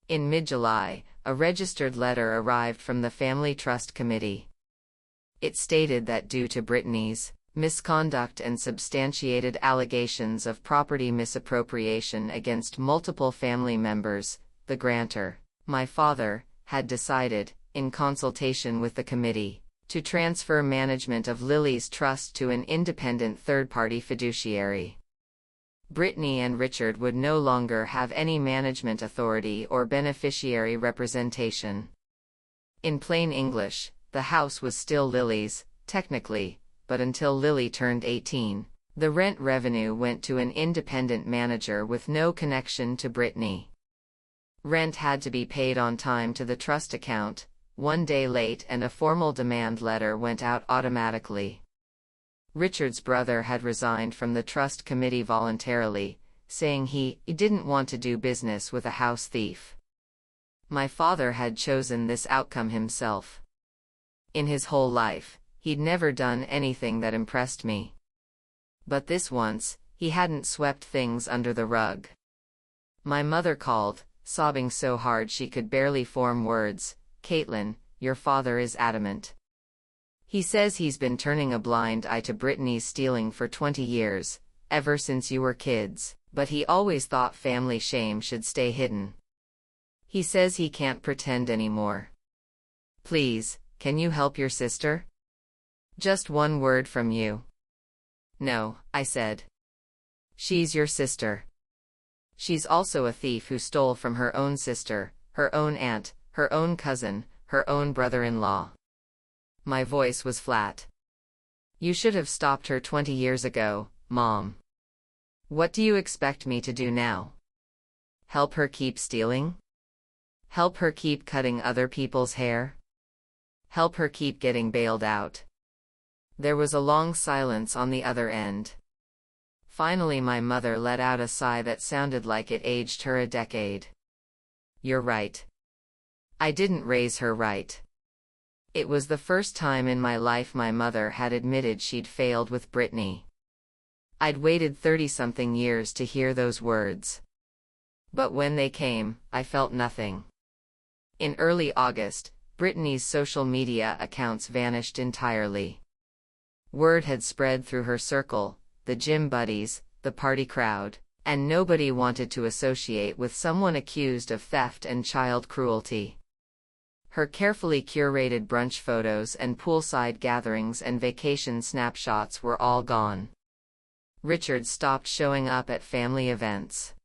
In mid-July, a registered letter arrived from the Family Trust Committee. It stated that due to Brittany's misconduct and substantiated allegations of property misappropriation against multiple family members, the grantor, my father, had decided, in consultation with the committee, to transfer management of Lily's trust to an independent third-party fiduciary. Brittany and Richard would no longer have any management authority or beneficiary representation. In plain English, the house was still Lily's, technically, but until Lily turned 18, the rent revenue went to an independent manager with no connection to Brittany. Rent had to be paid on time to the trust account, one day late, and a formal demand letter went out automatically. Richard's brother had resigned from the trust committee voluntarily, saying he didn't want to do business with a house thief. My father had chosen this outcome himself. In his whole life, he'd never done anything that impressed me. But this once, he hadn't swept things under the rug. My mother called, sobbing so hard she could barely form words. "Caitlin, your father is adamant. He says he's been turning a blind eye to Brittany's stealing for 20 years, ever since you were kids, but he always thought family shame should stay hidden. He says he can't pretend anymore. Please, can you help your sister? Just one word from you." "No," I said. "She's your sister. She's also a thief who stole from her own sister, her own aunt, her own cousin, her own brother-in-law." My voice was flat. "You should have stopped her 20 years ago, Mom. What do you expect me to do now? Help her keep stealing? Help her keep cutting other people's hair? Help her keep getting bailed out?" There was a long silence on the other end. Finally, my mother let out a sigh that sounded like it aged her a decade. "You're right. I didn't raise her right." It was the first time in my life my mother had admitted she'd failed with Brittany. I'd waited 30-something years to hear those words. But when they came, I felt nothing. In early August, Brittany's social media accounts vanished entirely. Word had spread through her circle, the gym buddies, the party crowd, and nobody wanted to associate with someone accused of theft and child cruelty. Her carefully curated brunch photos and poolside gatherings and vacation snapshots were all gone. Richard stopped showing up at family events.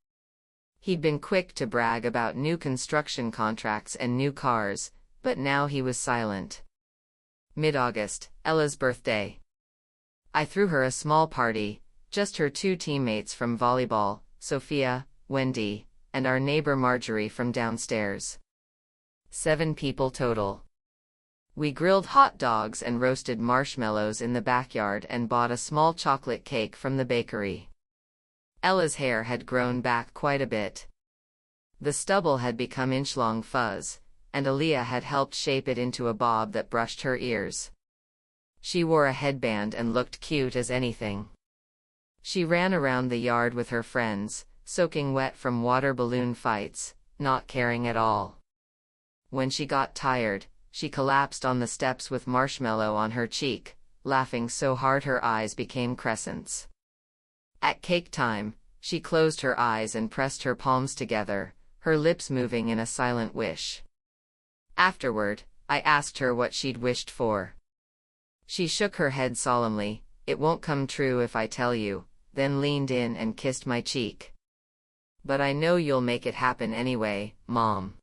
He'd been quick to brag about new construction contracts and new cars, but now he was silent. Mid-August, Ella's birthday. I threw her a small party, just her 2 teammates from volleyball, Sophia, Wendy, and our neighbor Marjorie from downstairs. 7 people total. We grilled hot dogs and roasted marshmallows in the backyard and bought a small chocolate cake from the bakery. Ella's hair had grown back quite a bit. The stubble had become inch-long fuzz, and Aaliyah had helped shape it into a bob that brushed her ears. She wore a headband and looked cute as anything. She ran around the yard with her friends, soaking wet from water balloon fights, not caring at all. When she got tired, she collapsed on the steps with marshmallow on her cheek, laughing so hard her eyes became crescents. At cake time, she closed her eyes and pressed her palms together, her lips moving in a silent wish. Afterward, I asked her what she'd wished for. She shook her head solemnly. "It won't come true if I tell you," then leaned in and kissed my cheek. "But I know you'll make it happen anyway, Mom."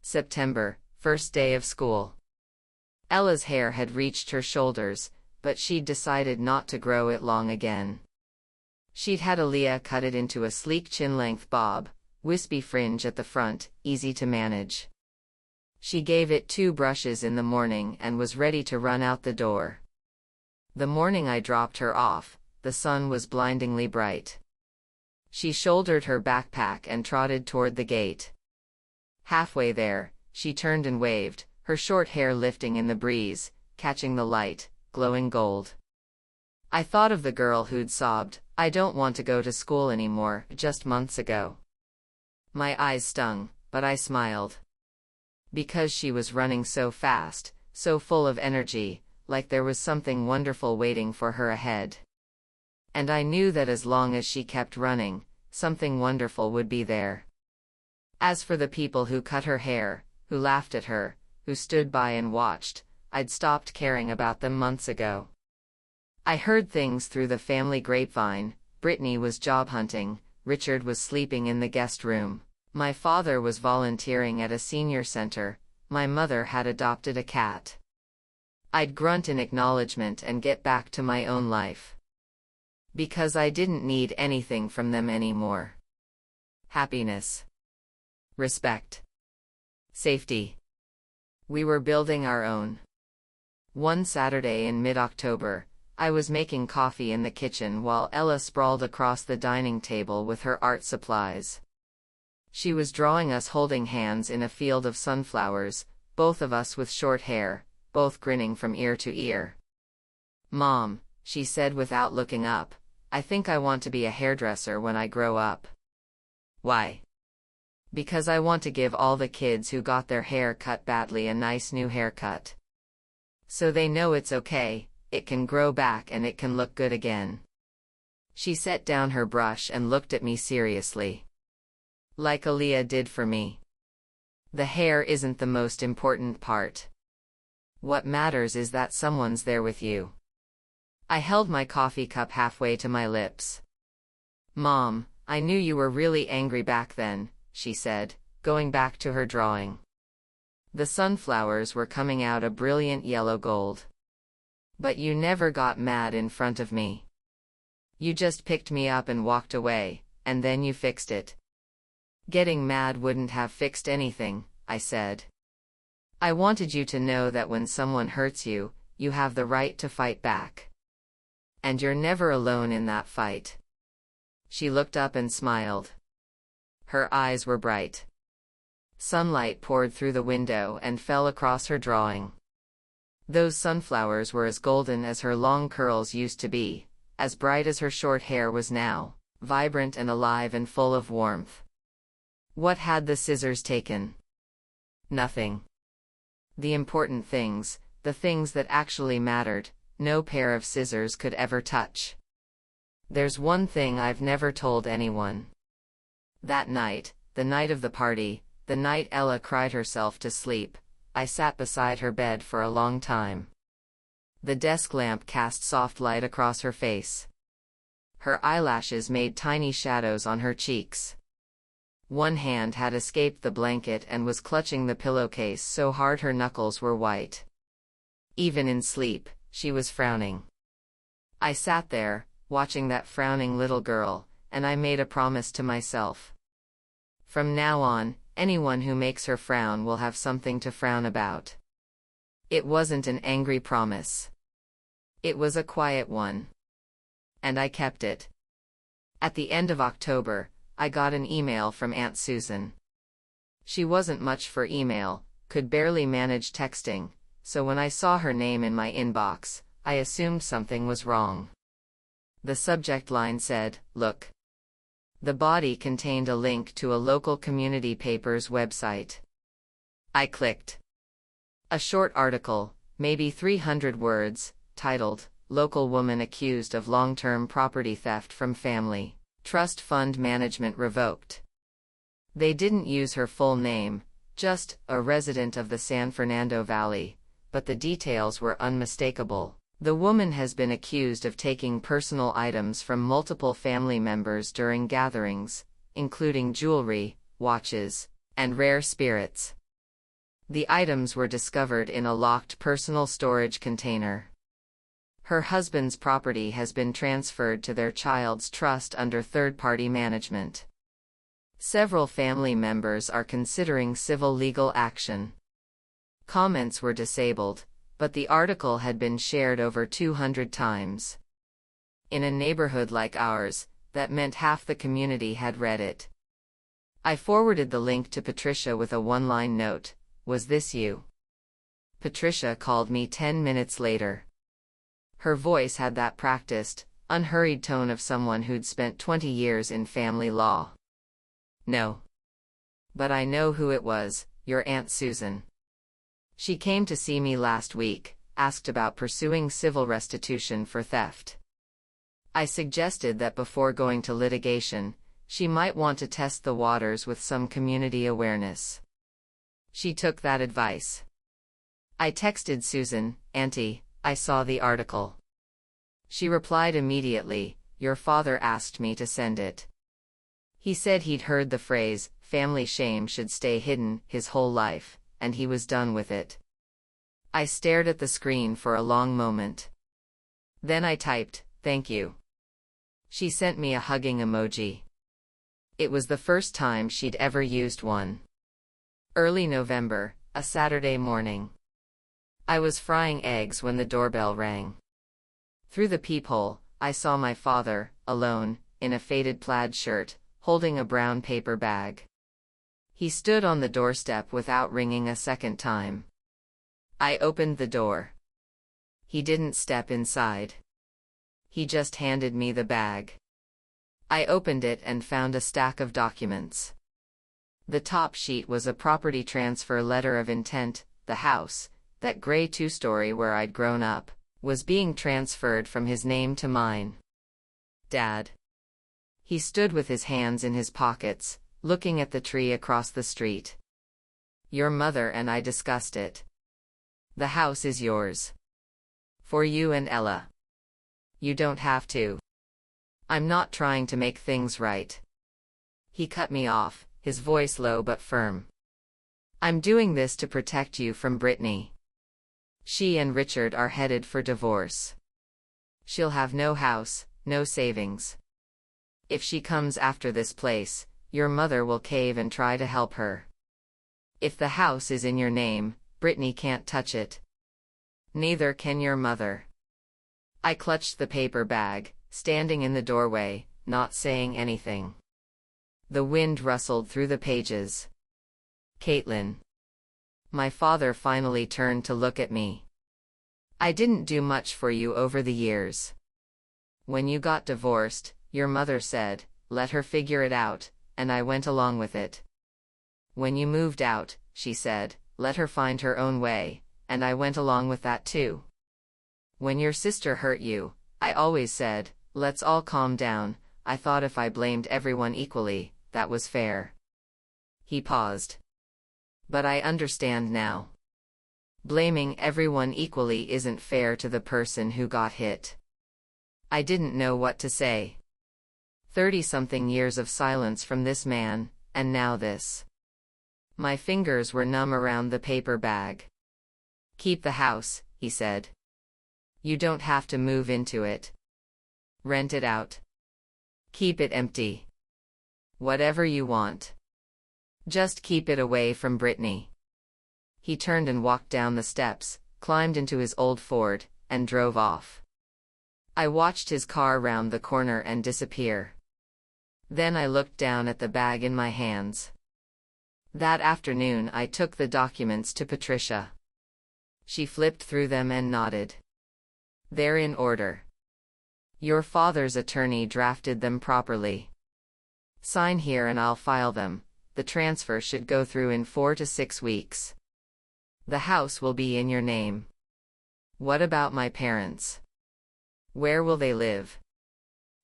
September, first day of school. Ella's hair had reached her shoulders, but she'd decided not to grow it long again. She'd had Aaliyah cut it into a sleek chin-length bob, wispy fringe at the front, easy to manage. She gave it 2 brushes in the morning and was ready to run out the door. The morning I dropped her off, the sun was blindingly bright. She shouldered her backpack and trotted toward the gate. Halfway there, she turned and waved, her short hair lifting in the breeze, catching the light, glowing gold. I thought of the girl who'd sobbed, "I don't want to go to school anymore," just months ago. My eyes stung, but I smiled. Because she was running so fast, so full of energy, like there was something wonderful waiting for her ahead. And I knew that as long as she kept running, something wonderful would be there. As for the people who cut her hair, who laughed at her, who stood by and watched, I'd stopped caring about them months ago. I heard things through the family grapevine. Brittany was job hunting, Richard was sleeping in the guest room, my father was volunteering at a senior center, my mother had adopted a cat. I'd grunt in acknowledgement and get back to my own life. Because I didn't need anything from them anymore. Happiness. respect, safety. We were building our own. One Saturday in mid-October, I was making coffee in the kitchen while Ella sprawled across the dining table with her art supplies. She was drawing us holding hands in a field of sunflowers, both of us with short hair, both grinning from ear to ear. "Mom," she said without looking up, "I think I want to be a hairdresser when I grow up." "Why?" "Because I want to give all the kids who got their hair cut badly a nice new haircut. So they know it's okay, it can grow back and it can look good again." She set down her brush and looked at me seriously. "Like Aaliyah did for me. The hair isn't the most important part. What matters is that someone's there with you." I held my coffee cup halfway to my lips. "Mom, I knew you were really angry back then," she said, going back to her drawing. The sunflowers were coming out a brilliant yellow gold. "But you never got mad in front of me. You just picked me up and walked away, and then you fixed it." "Getting mad wouldn't have fixed anything," I said. "I wanted you to know that when someone hurts you, you have the right to fight back. And you're never alone in that fight." She looked up and smiled. Her eyes were bright. Sunlight poured through the window and fell across her drawing. Those sunflowers were as golden as her long curls used to be, as bright as her short hair was now, vibrant and alive and full of warmth. What had the scissors taken? Nothing. The important things, the things that actually mattered, no pair of scissors could ever touch. There's one thing I've never told anyone. That night, the night of the party, the night Ella cried herself to sleep, I sat beside her bed for a long time. The desk lamp cast soft light across her face. Her eyelashes made tiny shadows on her cheeks. One hand had escaped the blanket and was clutching the pillowcase so hard her knuckles were white. Even in sleep, she was frowning. I sat there, watching that frowning little girl, and I made a promise to myself. From now on, anyone who makes her frown will have something to frown about. It wasn't an angry promise. It was a quiet one. And I kept it. At the end of October, I got an email from Aunt Susan. She wasn't much for email, could barely manage texting, so when I saw her name in my inbox, I assumed something was wrong. The subject line said, "Look." The body contained a link to a local community paper's website. I clicked. A short article, maybe 300 words, titled, "Local Woman Accused of Long-Term Property Theft from Family. Trust Fund Management Revoked." They didn't use her full name, just a resident of the San Fernando Valley, but the details were unmistakable. The woman has been accused of taking personal items from multiple family members during gatherings, including jewelry, watches, and rare spirits. The items were discovered in a locked personal storage container. Her husband's property has been transferred to their child's trust under third-party management. Several family members are considering civil legal action. Comments were disabled, but the article had been shared over 200 times. In a neighborhood like ours, that meant half the community had read it. I forwarded the link to Patricia with a one-line note, "Was this you?" Patricia called me 10 minutes later. Her voice had that practiced, unhurried tone of someone who'd spent 20 years in family law. "No. But I know who it was, your Aunt Susan. She came to see me last week, asked about pursuing civil restitution for theft. I suggested that before going to litigation, she might want to test the waters with some community awareness. She took that advice." I texted Susan, "Auntie, I saw the article." She replied immediately, "Your father asked me to send it. He said he'd heard the phrase, 'family shame should stay hidden,' his whole life, and he was done with it." I stared at the screen for a long moment. Then I typed, "Thank you." She sent me a hugging emoji. It was the first time she'd ever used one. Early November, a Saturday morning. I was frying eggs when the doorbell rang. Through the peephole, I saw my father, alone, in a faded plaid shirt, holding a brown paper bag. He stood on the doorstep without ringing a second time. I opened the door. He didn't step inside. He just handed me the bag. I opened it and found a stack of documents. The top sheet was a property transfer letter of intent. The house, that gray two-story where I'd grown up, was being transferred from his name to mine. Dad. He stood with his hands in his pockets, looking at the tree across the street. Your mother and I discussed it. The house is yours. For you and Ella. You don't have to. I'm not trying to make things right. He cut me off, his voice low but firm. I'm doing this to protect you from Brittany. She and Richard are headed for divorce. She'll have no house, no savings. If she comes after this place, your mother will cave and try to help her. If the house is in your name, Brittany can't touch it. Neither can your mother. I clutched the paper bag, standing in the doorway, not saying anything. The wind rustled through the pages. Caitlin. My father finally turned to look at me. I didn't do much for you over the years. When you got divorced, your mother said, let her figure it out, and I went along with it. When you moved out, she said, let her find her own way, and I went along with that too. When your sister hurt you, I always said, let's all calm down. I thought if I blamed everyone equally, that was fair. He paused. But I understand now. Blaming everyone equally isn't fair to the person who got hit. I didn't know what to say. 30-something years of silence from this man, and now this. My fingers were numb around the paper bag. Keep the house, he said. You don't have to move into it. Rent it out. Keep it empty. Whatever you want. Just keep it away from Brittany. He turned and walked down the steps, climbed into his old Ford, and drove off. I watched his car round the corner and disappear. Then I looked down at the bag in my hands. That afternoon I took the documents to Patricia. She flipped through them and nodded. They're in order. Your father's attorney drafted them properly. Sign here and I'll file them. The transfer should go through in 4 to 6 weeks. The house will be in your name. What about my parents? Where will they live?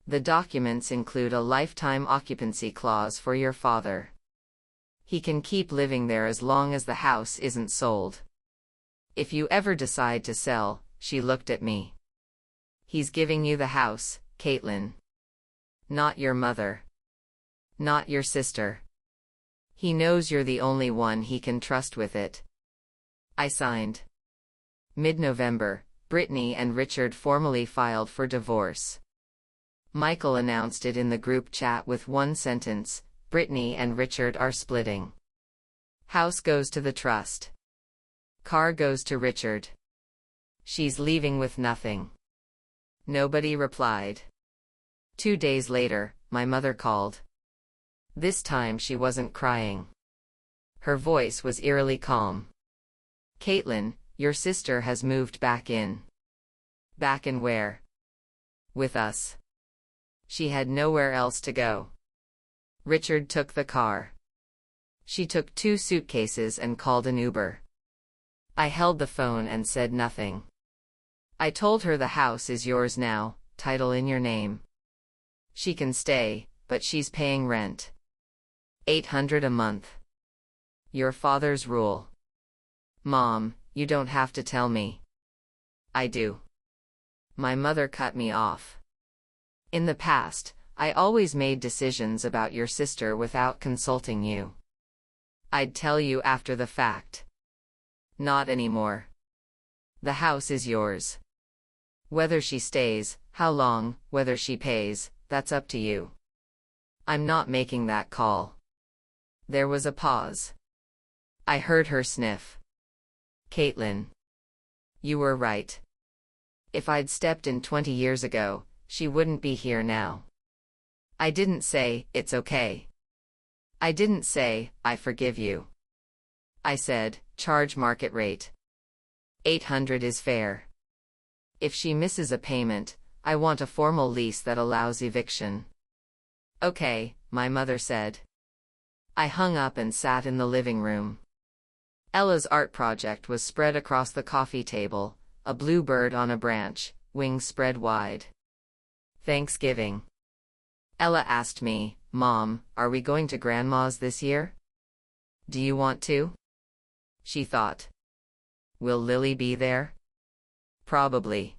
The documents include a lifetime occupancy clause for your father. He can keep living there as long as the house isn't sold. If you ever decide to sell, she looked at me. He's giving you the house, Caitlin. Not your mother. Not your sister. He knows you're the only one he can trust with it. I signed. Mid-November, Brittany and Richard formally filed for divorce. Michael announced it in the group chat with one sentence, Brittany and Richard are splitting. House goes to the trust. Car goes to Richard. She's leaving with nothing. Nobody replied. 2 days later, my mother called. This time she wasn't crying. Her voice was eerily calm. Caitlin, your sister has moved back in. Back in where? With us. She had nowhere else to go. Richard took the car. She took 2 suitcases and called an Uber. I held the phone and said nothing. I told her the house is yours now, title in your name. She can stay, but she's paying rent. $800 a month. Your father's rule. Mom, you don't have to tell me. I do. My mother cut me off. In the past, I always made decisions about your sister without consulting you. I'd tell you after the fact. Not anymore. The house is yours. Whether she stays, how long, whether she pays, that's up to you. I'm not making that call. There was a pause. I heard her sniff. Caitlin. You were right. If I'd stepped in 20 years ago, she wouldn't be here now. I didn't say, it's okay. I didn't say, I forgive you. I said, charge market rate. 800 is fair. If she misses a payment, I want a formal lease that allows eviction. Okay, my mother said. I hung up and sat in the living room. Ella's art project was spread across the coffee table, a blue bird on a branch, wings spread wide. Thanksgiving. Ella asked me, Mom, are we going to Grandma's this year? Do you want to? She thought. Will Lily be there? Probably.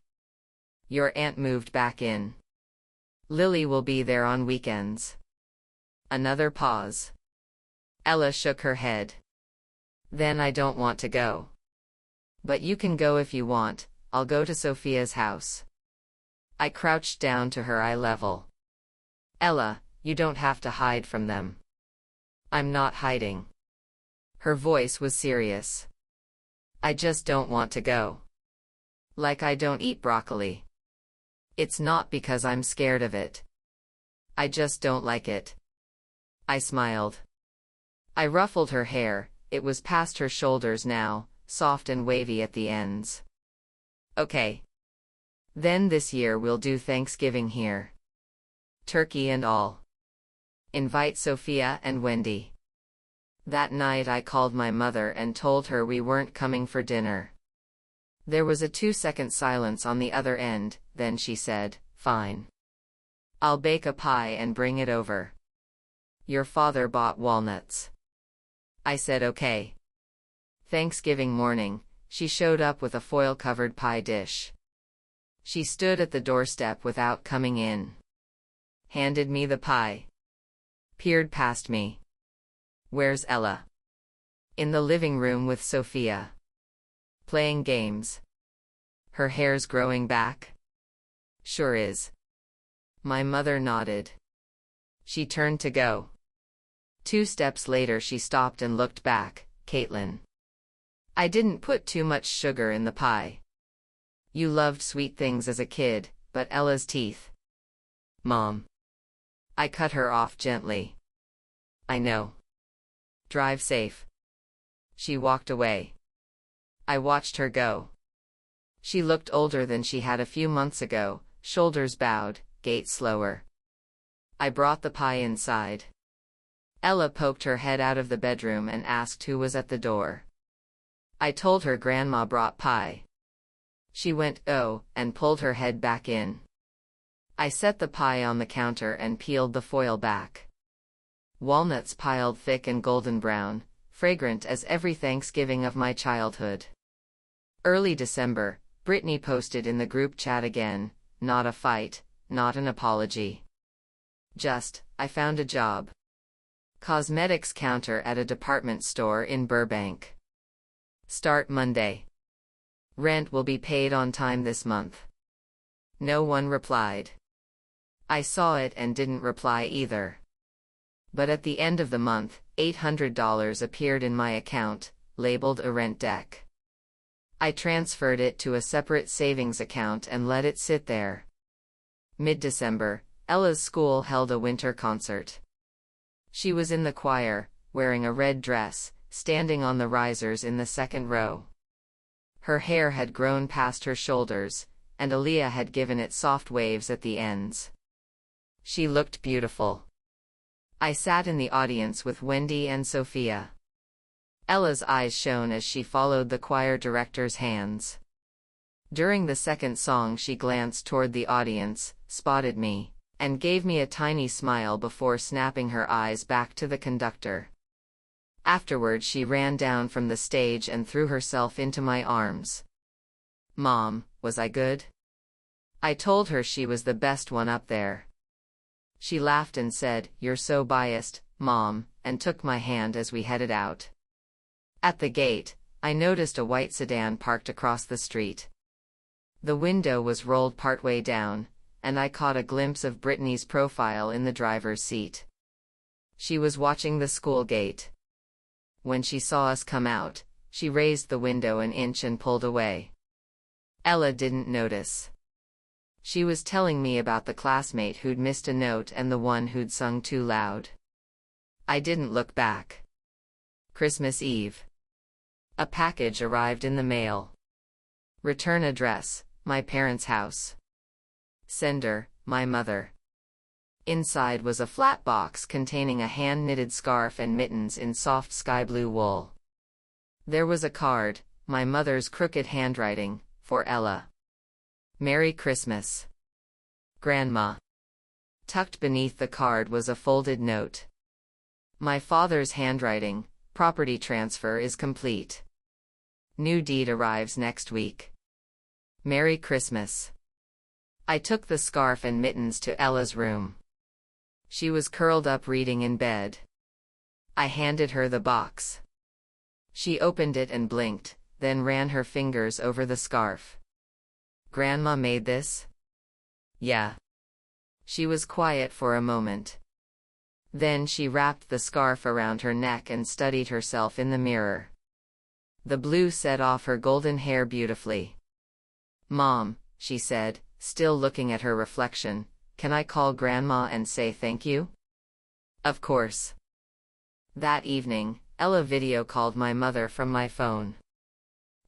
Your aunt moved back in. Lily will be there on weekends. Another pause. Ella shook her head. Then I don't want to go. But you can go if you want, I'll go to Sophia's house. I crouched down to her eye level. Ella, you don't have to hide from them. I'm not hiding. Her voice was serious. I just don't want to go. Like I don't eat broccoli. It's not because I'm scared of it. I just don't like it. I smiled. I ruffled her hair, it was past her shoulders now, soft and wavy at the ends. Okay. Then this year we'll do Thanksgiving here. Turkey and all. Invite Sophia and Wendy. That night I called my mother and told her we weren't coming for dinner. There was a 2-second silence on the other end, then she said, Fine. I'll bake a pie and bring it over. Your father bought walnuts. I said okay. Thanksgiving morning, she showed up with a foil-covered pie dish. She stood at the doorstep without coming in. Handed me the pie. Peered past me. Where's Ella? In the living room with Sophia. Playing games. Her hair's growing back? Sure is. My mother nodded. She turned to go. 2 steps later she stopped and looked back. Caitlin. I didn't put too much sugar in the pie. You loved sweet things as a kid, but Ella's teeth. Mom. I cut her off gently. I know. Drive safe. She walked away. I watched her go. She looked older than she had a few months ago, shoulders bowed, gait slower. I brought the pie inside. Ella poked her head out of the bedroom and asked who was at the door. I told her Grandma brought pie. She went, oh, and pulled her head back in. I set the pie on the counter and peeled the foil back. Walnuts piled thick and golden brown, fragrant as every Thanksgiving of my childhood. Early December, Brittany posted in the group chat again, not a fight, not an apology. Just, I found a job. Cosmetics counter at a department store in Burbank. Start Monday. Rent will be paid on time this month. No one replied. I saw it and didn't reply either. But at the end of the month, $800 appeared in my account, labeled a rent deck. I transferred it to a separate savings account and let it sit there. Mid-December, Ella's school held a winter concert. She was in the choir, wearing a red dress, standing on the risers in the second row. Her hair had grown past her shoulders, and Aaliyah had given it soft waves at the ends. She looked beautiful. I sat in the audience with Wendy and Sophia. Ella's eyes shone as she followed the choir director's hands. During the second song she glanced toward the audience, spotted me, and gave me a tiny smile before snapping her eyes back to the conductor. Afterward she ran down from the stage and threw herself into my arms. Mom, was I good? I told her she was the best one up there. She laughed and said, You're so biased, Mom, and took my hand as we headed out. At the gate, I noticed a white sedan parked across the street. The window was rolled partway down, and I caught a glimpse of Brittany's profile in the driver's seat. She was watching the school gate. When she saw us come out, she raised the window an inch and pulled away. Ella didn't notice. She was telling me about the classmate who'd missed a note and the one who'd sung too loud. I didn't look back. Christmas Eve. A package arrived in the mail. Return address, my parents' house. Sender, my mother. Inside was a flat box containing a hand-knitted scarf and mittens in soft sky blue wool. There was a card, my mother's crooked handwriting, for Ella. Merry Christmas, Grandma. Tucked beneath the card was a folded note. My father's handwriting, property transfer is complete. New deed arrives next week. Merry Christmas. I took the scarf and mittens to Ella's room. She was curled up reading in bed. I handed her the box. She opened it and blinked, then ran her fingers over the scarf. Grandma made this? Yeah. She was quiet for a moment. Then she wrapped the scarf around her neck and studied herself in the mirror. The blue set off her golden hair beautifully. Mom, she said, still looking at her reflection, can I call Grandma and say thank you? Of course. That evening, Ella video called my mother from my phone.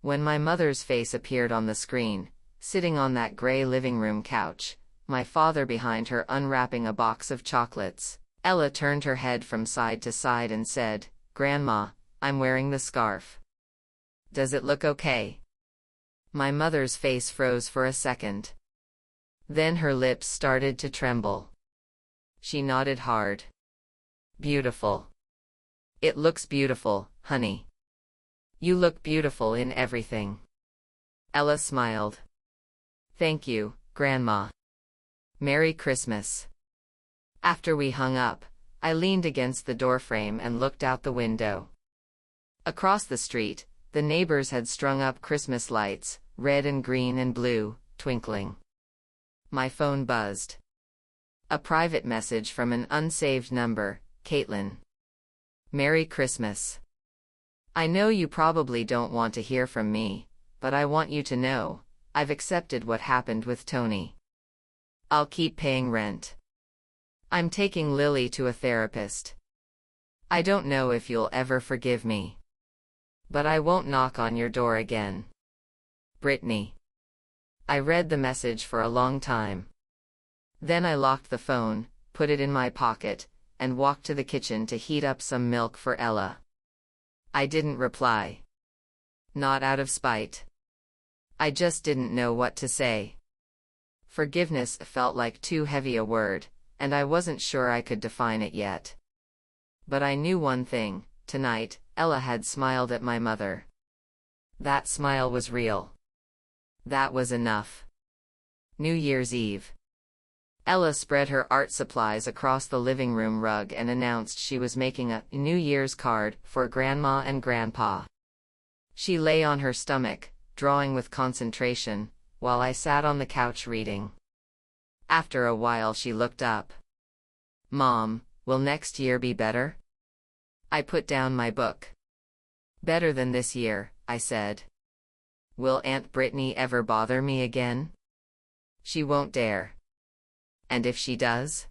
When my mother's face appeared on the screen, sitting on that gray living room couch, my father behind her unwrapping a box of chocolates, Ella turned her head from side to side and said, Grandma, I'm wearing the scarf. Does it look okay? My mother's face froze for a second. Then her lips started to tremble. She nodded hard. Beautiful. It looks beautiful, honey. You look beautiful in everything. Ella smiled. Thank you, Grandma. Merry Christmas. After we hung up, I leaned against the doorframe and looked out the window. Across the street, the neighbors had strung up Christmas lights, red and green and blue, twinkling. My phone buzzed. A private message from an unsaved number, Caitlin. Merry Christmas. I know you probably don't want to hear from me, but I want you to know, I've accepted what happened with Tony. I'll keep paying rent. I'm taking Lily to a therapist. I don't know if you'll ever forgive me. But I won't knock on your door again. Brittany. I read the message for a long time. Then I locked the phone, put it in my pocket, and walked to the kitchen to heat up some milk for Ella. I didn't reply. Not out of spite. I just didn't know what to say. Forgiveness felt like too heavy a word, and I wasn't sure I could define it yet. But I knew one thing, tonight, Ella had smiled at my mother. That smile was real. That was enough. New Year's Eve. Ella spread her art supplies across the living room rug and announced she was making a New Year's card for Grandma and Grandpa. She lay on her stomach, drawing with concentration, while I sat on the couch reading. After a while she looked up. Mom, will next year be better? I put down my book. Better than this year, I said. Will Aunt Brittany ever bother me again? She won't dare. And if she does?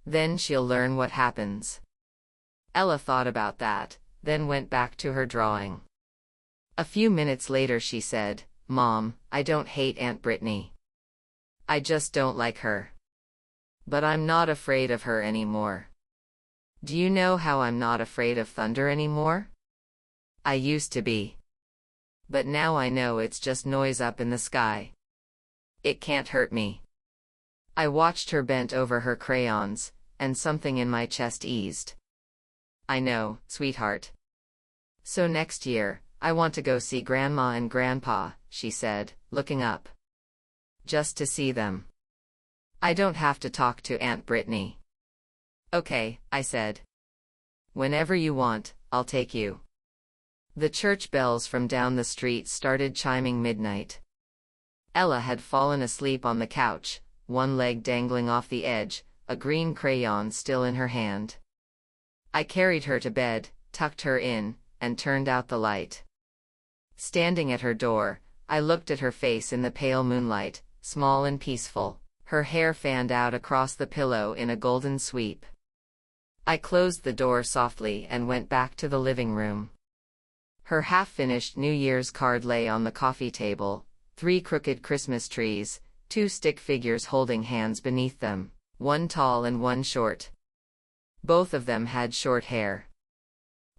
Then she'll learn what happens. Ella thought about that, then went back to her drawing. A few minutes later she said, Mom, I don't hate Aunt Brittany. I just don't like her. But I'm not afraid of her anymore. Do you know how I'm not afraid of thunder anymore? I used to be. But now I know it's just noise up in the sky. It can't hurt me. I watched her bent over her crayons, and something in my chest eased. I know, sweetheart. So next year, I want to go see Grandma and Grandpa, she said, looking up. Just to see them. I don't have to talk to Aunt Brittany. Okay, I said. Whenever you want, I'll take you. The church bells from down the street started chiming midnight. Ella had fallen asleep on the couch, one leg dangling off the edge, a green crayon still in her hand. I carried her to bed, tucked her in, and turned out the light. Standing at her door, I looked at her face in the pale moonlight, small and peaceful, her hair fanned out across the pillow in a golden sweep. I closed the door softly and went back to the living room. Her half-finished New Year's card lay on the coffee table, 3 crooked Christmas trees, 2 stick figures holding hands beneath them, one tall and one short. Both of them had short hair.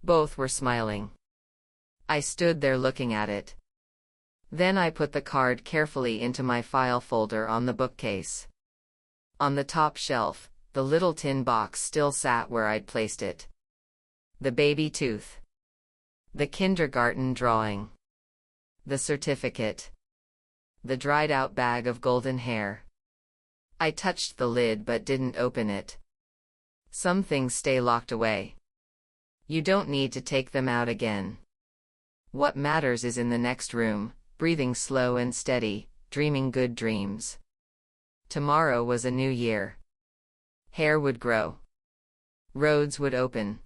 Both were smiling. I stood there looking at it. Then I put the card carefully into my file folder on the bookcase. On the top shelf, the little tin box still sat where I'd placed it. The baby tooth. The kindergarten drawing. The certificate. The dried-out bag of golden hair. I touched the lid but didn't open it. Some things stay locked away. You don't need to take them out again. What matters is in the next room, breathing slow and steady, dreaming good dreams. Tomorrow was a new year. Hair would grow. Roads would open.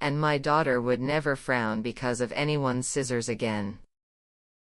And my daughter would never frown because of anyone's scissors again.